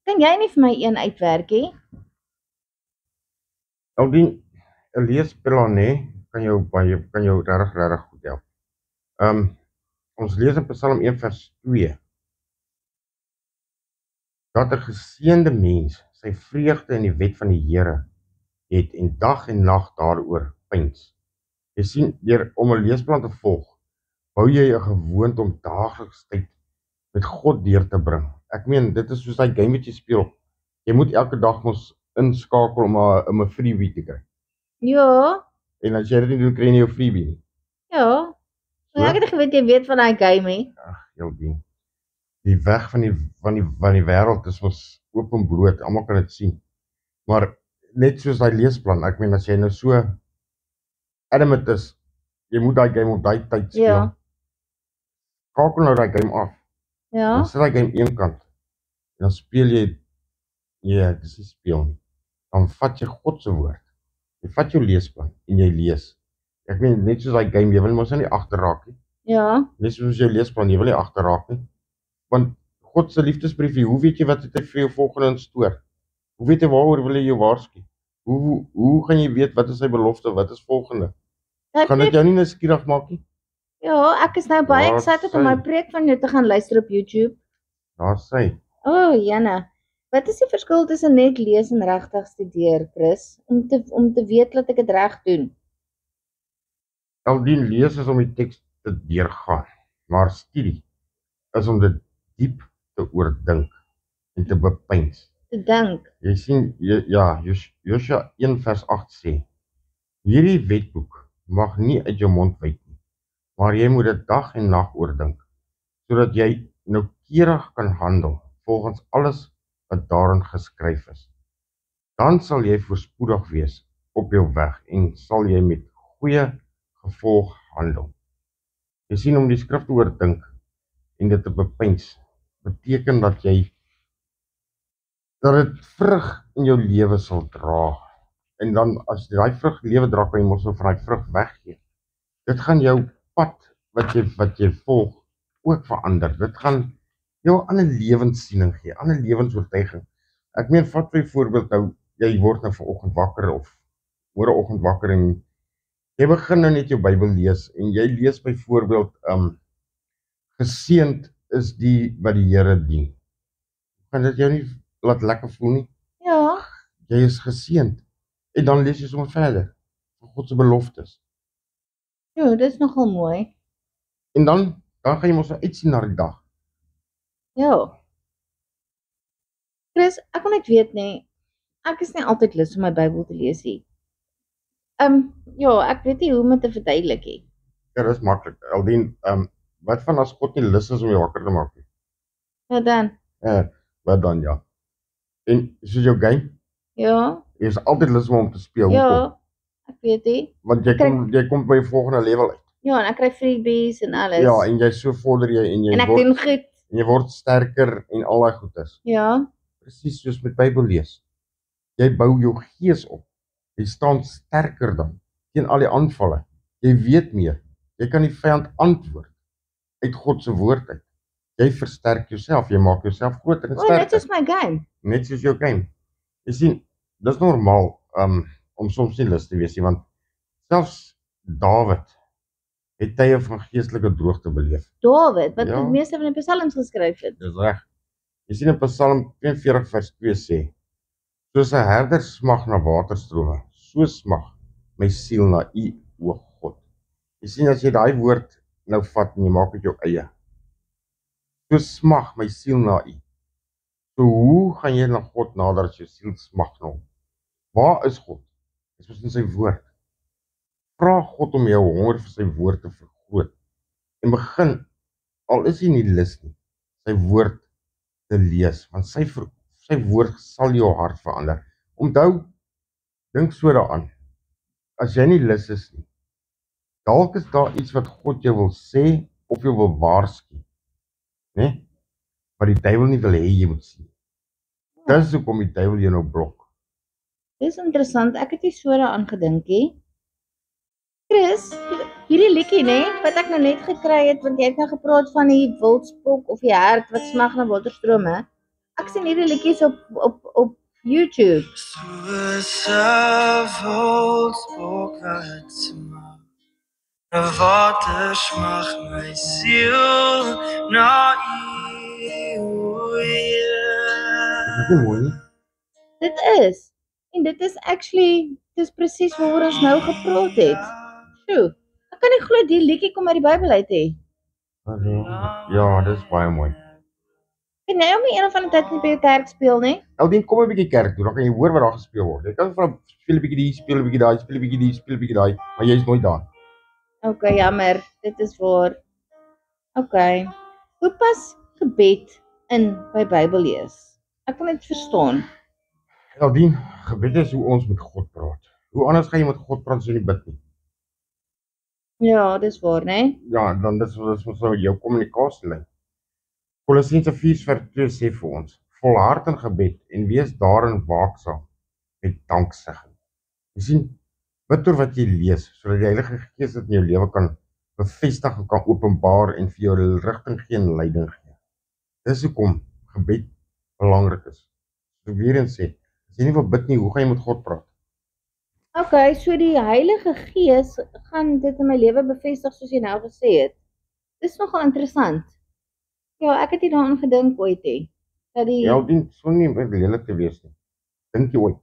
kan jy nie vir my een uitwerk nie? Aldien 'n leesplan nê, kan jou regtig goed help. Ons lees in Psalm 1 vers 2. Dat 'n geseënde mens sy vreugde in die wet van die Here het en dag en nag daaroor pyns. Jy sien, deur om 'n leesplan te volg, bou jy 'n gewoonte om daagliks tyd met God deur te bring. Ek meen, dit is soos daai game wat jy speel. Jy moet elke dag mos inskakel om 'n freebie te kry. Ja, En as jy dit nie doen, kry jy nie jou freebie nie. ja. So? Ek het geweet jy weet van daai game hè. Heel dien. Die weg van die wêreld is mos oop en bloot, almal kan dit sien. Maar net soos daai leesplan, ek meen as jy nou so adamant is, jy moet daai game op daai tyd speel. Ja. Skakel nou daai game af. Ja. Dan sit daai game eenkant. En dan speel jy dis nie speel nie. Dan vat jy God se woord. Jy vat jou leesplan en jy lees. Ek meen net soos daai game, jy wil mos nie agterraak nie. Ja. Net soos jou leesplan, jy wil nie agterraak nie. Want God se liefdesbrief, hoe weet jy wat het hy vir jou volgende instoor? Hoe weet jy waaroor wil hy jou waarsku? Hoe gaan jy weet wat is sy belofte, wat is volgende? Gaan dit jou nie nuuskierig maak nie? Ja, ek is nou baie Daar excited om my sy. preek van jou te gaan luister op YouTube. Daar sê, O, Janne. Wat is die verskil tussen net lees en regtig studeer, Chris? Om te weet dat ek dit reg doen. Aldien lees is om die teks te deurgaan, maar studie is om dit diep te oordink en te bepeins. Te dink. Jy sien, Josua 1 vers 8 sê, hierdie wetboek mag nie uit jou mond wyk nie, maar jy moet dit dag en nag oordink, sodat jy noukeurig kan handel volgens alles wat daarin geskryf is. Dan sal jy voorspoedig wees op jou weg en sal jy met goeie gevolg handel. Jy sien, om die skrif te oordink en dit te bepeins, beteken dat dit vrug in jou lewe sal dra. En dan as daai vrug lewe dra, kan jy mos van daai vrug weggee. Dit gaan jou pad wat jy volg ook verander. Dit gaan jou 'n ander lewenssiening gee, 'n ander lewensoortuiging. Ek meen, vat byvoorbeeld nou, jy word nou vanoggend wakker of môreoggend wakker en jy begin nou net jou Bybel lees en jy lees byvoorbeeld geseënd is die wat die Here dien. Kan dit jou nie laat lekker voel nie? Ja. Jy is geseënd. En dan lees jy sommer verder van God se beloftes. Ja, dis nogal mooi. En dan gaan jy mos uitsien na die dag. Ja. Chris, ek wil net weet ek is nie altyd lus om my Bybel te lees nie. Ja, ek weet nie hoe om dit te verduidelik nie. Ja, dis maklik. Aldien, wat van as God nie lus is om jou wakker te maak nie? Ja dan. Wat dan, ja. En soos jou game, Ja, jy is altyd lus om te speel. Hoekom? ja, ek weet nie. Want Ek kry- jy kom by die volgende level uit. Ja, en ek kry freebies en alles. Ja, en jy so vorder jy en en ek doen goed. jy word sterker en al daai goeders. Ja, Presies soos met Bybel lees. Jy bou jou gees op. Jy staan sterker dan teen al die aanvalle. Jy weet meer. Jy kan die vyand antwoord uit God se woord uit. Jy versterk jouself, jy maak jouself groter en net sterker. soos my game. Net soos jou game. Jy sien, dis normaal om soms nie lus te wees nie, want selfs Dawid het tye van geestelike droogte beleef. Dawid, wat Ja. die meeste van die psalms geskryf het. Dis reg. Jy sien in Psalm 42 vers 2 sê, soos 'n herder smag na waterstrome, so smag my siel na U, o God. Jy sien as jy daai woord nou vat en jy maak dit jou eie. So smag my siel na U. So hoe gaan jy na God nader as jou siel smag na hom? Waar is God? Dis mos in sy woord. Vra God om jou honger vir sy woord te vergroot. En begin, al is jy nie lus nie, sy woord te lees, want sy woord sal jou hart verander. Onthou, dink so daaraan, as jy nie lus is nie, dalk is daar iets wat God jou wil sê, of jou wil waarsku, né? Wat die duiwel nie wil hê jy moet sien. Dis hoekom die duiwel jou nou blok. Dis interessant, ek het nie so daaraan gedink nie. Chris, hierdie liedjie nê, wat ek nou net gekry het, want jy het nou gepraat van die wildspok of die hert wat smag na waterstrome. Ek sien hierdie liedjies op YouTube. Soos 'n wildspok wat smag, 'n water smag my siel na U, Is dit nie mooi nie? Dit is. En dit is actually, dis presies waaroor ons nou gepraat het. Sjoe, ek kan nie glo die liedjie kom uit die Bybel uit hê. Ja, dis baie mooi. Kan jy om die een of ander tyd nie by jou kerk speel nie? Eldien, kom 'n bietjie kerk toe, dan kan jy hoor wat daar gespeel word. Jy kan vra, speel 'n bietjie die, speel 'n bietjie daai, speel 'n bietjie die, speel 'n bietjie daai, maar jy's nooit daar. Okay, jammer, dit is waar. Okay. Hoe pas gebed in by Bybel lees? Ek kan dit verstaan. Eldien, gebed is hoe ons met God praat. Hoe anders gaan jy met God praat as jy nie bid nie? Ja, dis waar, né? Ja, dan dis mos nou jou kommunikasielyn. Kolossense 4:2 sê vir ons: volhard in gebed en wees daarin waaksaam met danksegging. Jy sien, bid oor wat jy lees, sodat die Heilige Gees dit in jou lewe kan bevestig en kan openbaar en vir jou rigting gee en leiding gee. Dis hoekom gebed belangrik is. So weer eens sê, as jy nie wil bid nie, hoe gaan jy met God praat? Okay, so die Heilige Gees gaan dit in my lewe bevestig soos jy nou gesê het. Dis nogal interessant. Ja, ek het nie daaraan gedink ooit nie. Dat die Ja, dien so nie lelik te wees nie. Dink jy ooit?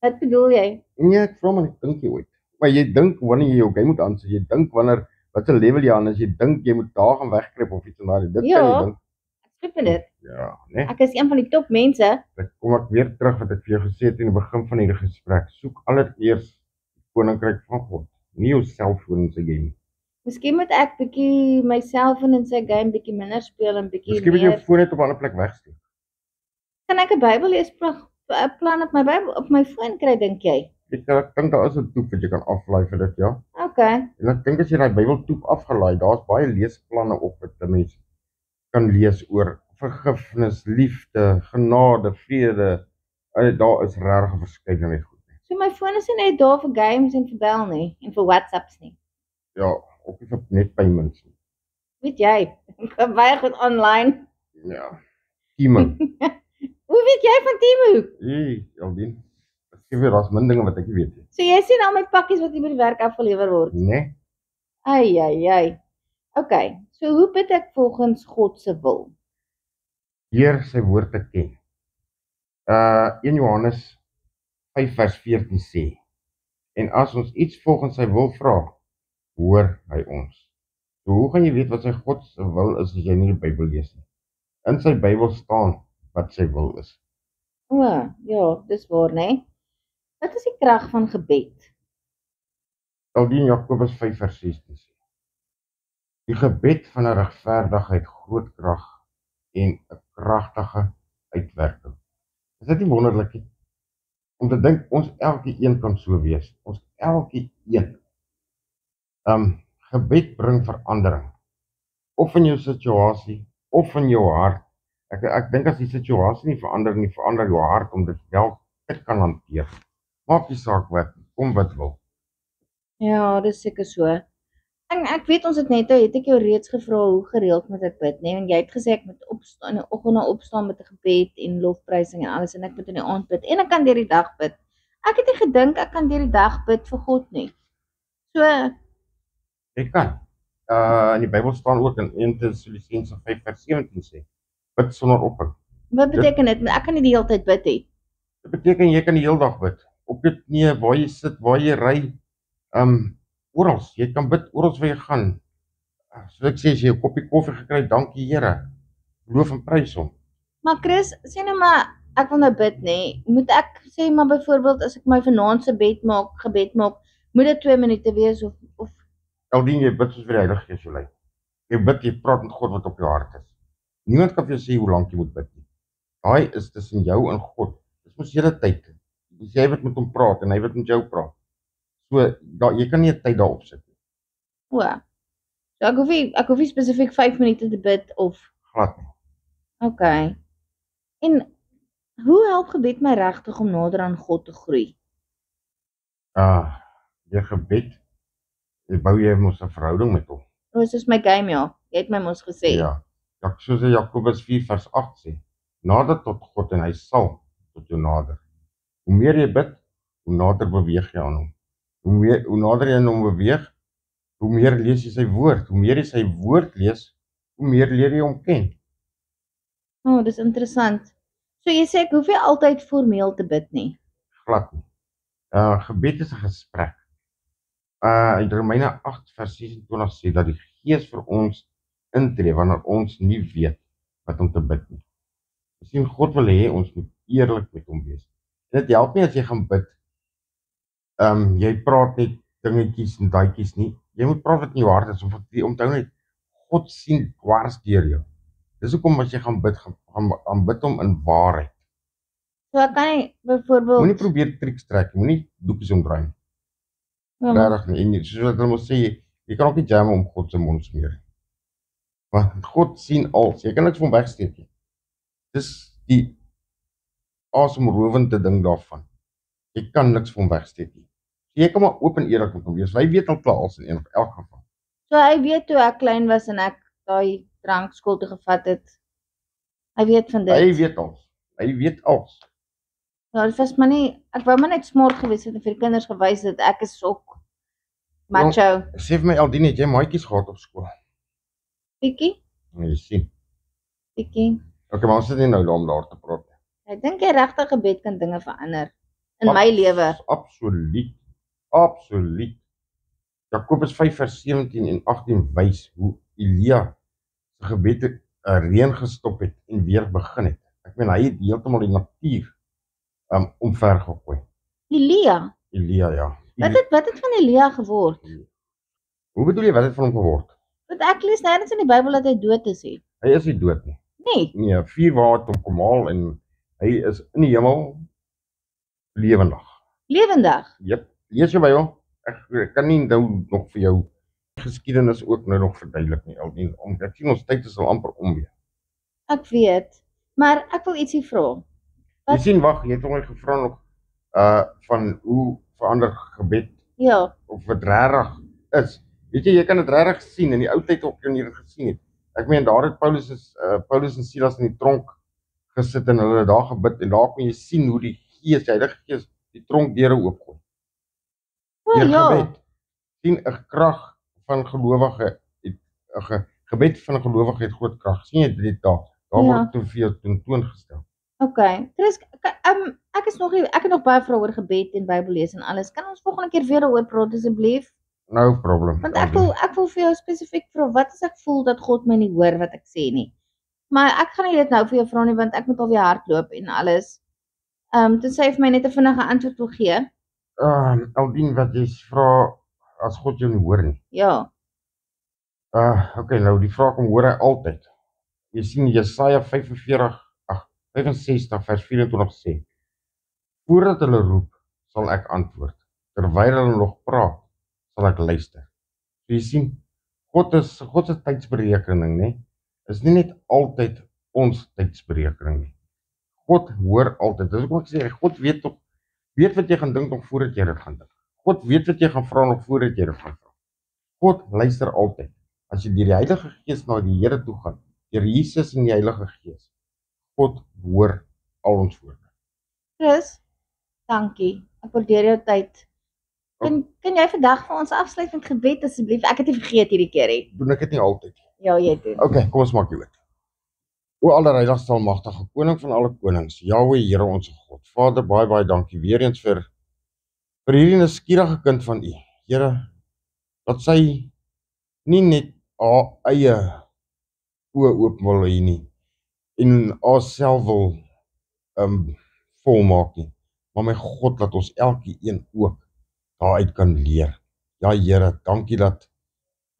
Wat bedoel jy? Nee, ek vra maar net, dink jy ooit? Maar jy dink wanneer jy jou game moet aansit, jy dink wanneer wat 'n level jy aan is, jy dink jy moet daar gaan wegkruip of iets en daai, dit kan Ja. jy dink. Ek skryf met dit. Ja, né? Ek is een van die top mense. Dan kom ek weer terug wat ek vir jou gesê het in die begin van hierdie gesprek. Soek allereers die koninkryk van God, nie jou selfoon in sy game. Miskien moet ek bietjie myself in sy game bietjie minder speel en bietjie Miskien moet jy jou meer. foon net op 'n ander plek wegsteek. Kan ek 'n Bybel lees plan op my Bybel op my foon kry dink jy? Ek dink daar is 'n toep wat jy kan aflaai vir dit, ja. Okay. En ek dink as jy daai Bybeltoep afgelaai, daar's baie leesplanne op wat 'n mens kan lees oor vergifnis, liefde, genade, vrede. Daar is regtig 'n verskeidenheid goed. So my foon is nie net daar vir games en vir bel nie en vir WhatsApps nie. Ja, ook nie vir net payments nie. Weet jy? Ek koop baie goed online. Ja. Teaming. Hoe weet jy van Temu? Hey, Aldien. Ek sê weer, daar's min dinge wat ek nie weet nie. So jy sien al my pakkies wat hier by die werk afgelewer word. Nee. Ai. Okay. So hoe bid ek volgens God se wil? Deur sy woord te ken. 1 Johannes 5:14 sê: en as ons iets volgens sy wil vra, hoor hy ons. So hoe gaan jy weet wat sy God se wil is as jy nie die Bybel lees nie? In sy Bybel staan wat sy wil is. O, ja, dis waar, né? Wat is die krag van gebed? Aldien Jakobus 5:16 sê: die gebed van 'n regverdigheid groot krag en 'n kragtige uitwerking. Is dit nie wonderlik nie? Om te dink ons elke een kan so wees. Ons elke een. Gebed bring verandering. Of in jou situasie, of in jou hart. Ek dink as die situasie nie verander nie, verander jou hart om dit wel te kan hanteer. Maak nie saak wat, kom wat wil. Ja, dis seker so. En ek weet ons het ek jou reeds gevra hoe gereeld moet ek bid, nee, en jy het gesê ek moet opstaan in die oggend opstaan met 'n gebed en lofprysing en alles en ek moet in die aand bid en ek kan deur die dag bid. Ek het nie gedink ek kan deur die dag bid vir God nie. So, Jy kan. In die Bybel staan ook in 1 Tessalonisense 5:17 sê, bid sonder ophou. wat beteken dit? Ek kan nie die hele tyd bid hê. Dit beteken jy kan die hele dag bid. Op dit nie waar jy sit, waar jy ry, oral. Jy kan bid oral waar jy gaan. So ek sê as jy 'n koppie koffie gekry, dankie Here. Loof en prys hom. Maar Chris, sê nou maar ek wil nou bid nê. Moet ek sê maar byvoorbeeld as ek my vanaand se gebed maak, moet dit 2 minute wees of Aldien jy bid soos vir die Heilige Gees jou lei. Jy bid, jy praat met God wat op jou hart is. Niemand kan vir jou sê hoe lank jy moet bid nie. Daai is tussen jou en God. Dis mos hele tyd. Dis jy wat met hom praat en hy wat met jou praat. So jy kan nie 'n tyd daarop sit nie. o. So ek hoef nie spesifiek 5 minute te bid of Glad nie. okay. En hoe help gebed my regtig om nader aan God te groei? Jy gebed, jy bou jy mos 'n verhouding met hom. Soos my game ja. Jy het my mos gesê. Ja. Soos Jakobus 4:8 sê, nader tot God en hy sal tot jou nader. Hoe meer jy bid, hoe nader beweeg jy aan hom. Hoe nader jy aan hom beweeg, hoe meer lees jy sy woord. Hoe meer jy sy woord lees, hoe meer leer jy hom ken. Dis interessant. So jy sê ek hoef nie altyd formeel te bid nie. Glad nie. Gebed is 'n gesprek. In Romeine 8:26 sê dat die Gees vir ons intree wanneer ons nie weet wat om te bid nie. Miskien God wil hê ons moet eerlik met hom wees. En dit help nie as jy gaan bid. Jy praat net dingetjies en daadjies nie. Jy moet praat wat in jou hart is of onthou net God sien dwars deur jou. Dis hoekom as jy gaan bid, gaan bid hom in waarheid. So ek kan nie byvoorbeeld Moenie probeer triks trek, moenie doekies omdraai nie. Regtig nie. En soos wat hulle mos sê, jy kan ook nie jam om God se mond smeer nie. Want God sien alles. Jy kan niks van hom wegsteek nie. Dis die asemrowende ding daarvan. Jy kan niks van hom wegsteek nie. So jy kan maar oop en eerlik met hom wees. Hy weet al klaar alles in elk geval. So hy weet toe ek klein was en ek daai drankskool toe gevat het. Hy weet van dit. Hy weet alles. Hy weet alles. Ja, dit was maar nie, ek wou maar net smart gewees het en vir die kinders gewys het ek is ook macho. Sê vir my Aldien, het jy maatjies gehad op skool? Bietjie, Jy sien. bietjie. Okay, maar ons sit nie nou daar om daar te praat nie. Ek dink jy regtig gebed kan dinge verander in my lewe. Absoluut. Absoluut. Jakobus 5:17 en 18 wys hoe Elia se gebed reën gestop het en weer begin het. Ek meen hy het heeltemal die natuur omver gegooi. Elia, Elia, ja. wat het van Elia geword? Hoe bedoel jy wat het van hom geword? Want ek lees nêrens in die Bybel dat hy dood is nie. Hy is nie dood nie. Nee, Nee, 4 waard hom kom haal en hy is in die hemel lewendig. lewendig. Jep, lees jy by hom? Ek kan nie nou nog vir jou geskiedenis ook nou nog verduidelik nie. Ek sien ons tyd is al amper om weer. Ek weet, maar ek wil ietsie vra. Jy sien, wag, jy het hom gevra nog van hoe verander gebed Ja, of wat regtig is. Weet jy kan dit regtig sien in die ou tyd ook jy dit gesien het. Ek meen daar het Paulus en Silas in die tronk gesit en hulle daar gebid en daar kon jy sien hoe die Gees, die Heilige Gees die tronkdeure oopgooi. Deur ja. gebed. Sien 'n krag van gelowige, 'n gebed van 'n gelowige het groot krag. Sien jy dit daar? Daar Ja. word te veel tentoongestel. Okay. Chris, ek het nog baie vrae oor gebed en Bybel lees en alles. Kan ons volgende keer weer daaroor praat asseblief? No problem. Want ek wil vir jou spesifiek vra wat as ek voel dat God my nie hoor wat ek sê nie. Maar ek gaan nie dit nou vir jou vra nie want ek moet alweer hardloop en alles. Tensy hy vir my net 'n vinnige antwoord wil gee. Aldien wat jy vra as God jou nie hoor nie. Ja. Okay, nou die vraag kom hoor hy altyd. jy sien Jesaja 65 vers 24 sê, voordat hulle roep, sal ek antwoord. Terwyl hulle nog praat, sal ek luister. So jy sien, God se tydsberekening, né, is nie net altyd ons tydsberekening nie. God hoor altyd. Dis ook wat ek sê, God weet wat jy gaan dink nog voordat jy dit gaan dink. God weet wat jy gaan vra nog voordat jy dit gaan vra. God luister altyd. As jy deur die Heilige Gees na die Here toe gaan, deur Jesus en die Heilige Gees, God hoor al ons woorde. Chris, dankie. Ek waardeer jou tyd. Kan jy vandag vir ons afsluit met gebed asseblief? Ek het dit vergeet hierdie keer hè. Doen ek dit nie altyd. Ja, jy doen. Okay, kom ons maak dit oop. O allerheiligste almagtige koning van alle konings, Jahwe Here ons God. Vader, baie dankie weer eens vir hierdie nuuskierige kind van U. Here, dat sy nie net haar eie oë oop wil hê nie en haarself wil volmaak nie. Maar my God, laat ons elkeen ook daaruit kan leer. Ja Here, dankie dat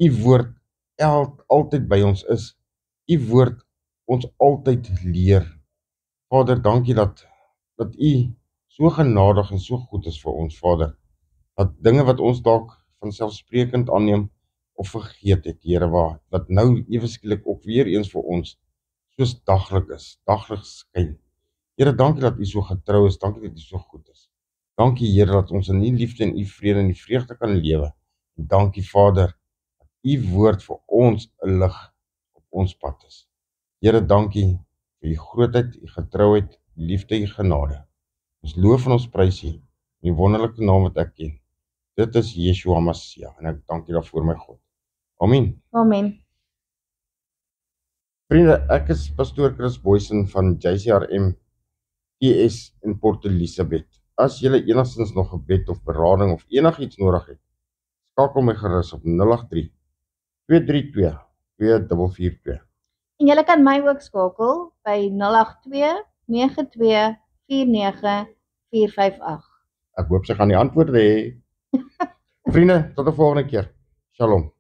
U woord altyd by ons is. U woord ons altyd leer. Vader, dankie dat U so genadig en so goed is vir ons, Vader. Dat dinge wat ons dalk vanselfsprekend aanneem of vergeet het, Here, wat nou ewe skielik ook weer eens vir ons soos daglik skyn. Here, dankie dat U so getrou is, dankie dat U so goed is. Dankie Here dat ons in U liefde en U vrede en U vreugde kan lewe. En dankie Vader dat U woord vir ons 'n lig op ons pad is. Here, dankie vir U grootheid, U getrouheid, U liefde, U genade. Ons loof en ons prys U in die wonderlike naam wat ek ken. Dit is Yeshua Mashiach en ek dank U daarvoor my God. Amen. Amen. Vriende, ek is pastoor Chris Boysen van JCRM TS in Port Elizabeth. As julle enigstens nog gebed of berading of enigiets nodig het, skakel my gerus op 083 232 2442. En julle kan my ook skakel by 082 92 49 458. Ek hoop sy gaan die antwoorde hê. Vriende, tot 'n volgende keer. Shalom.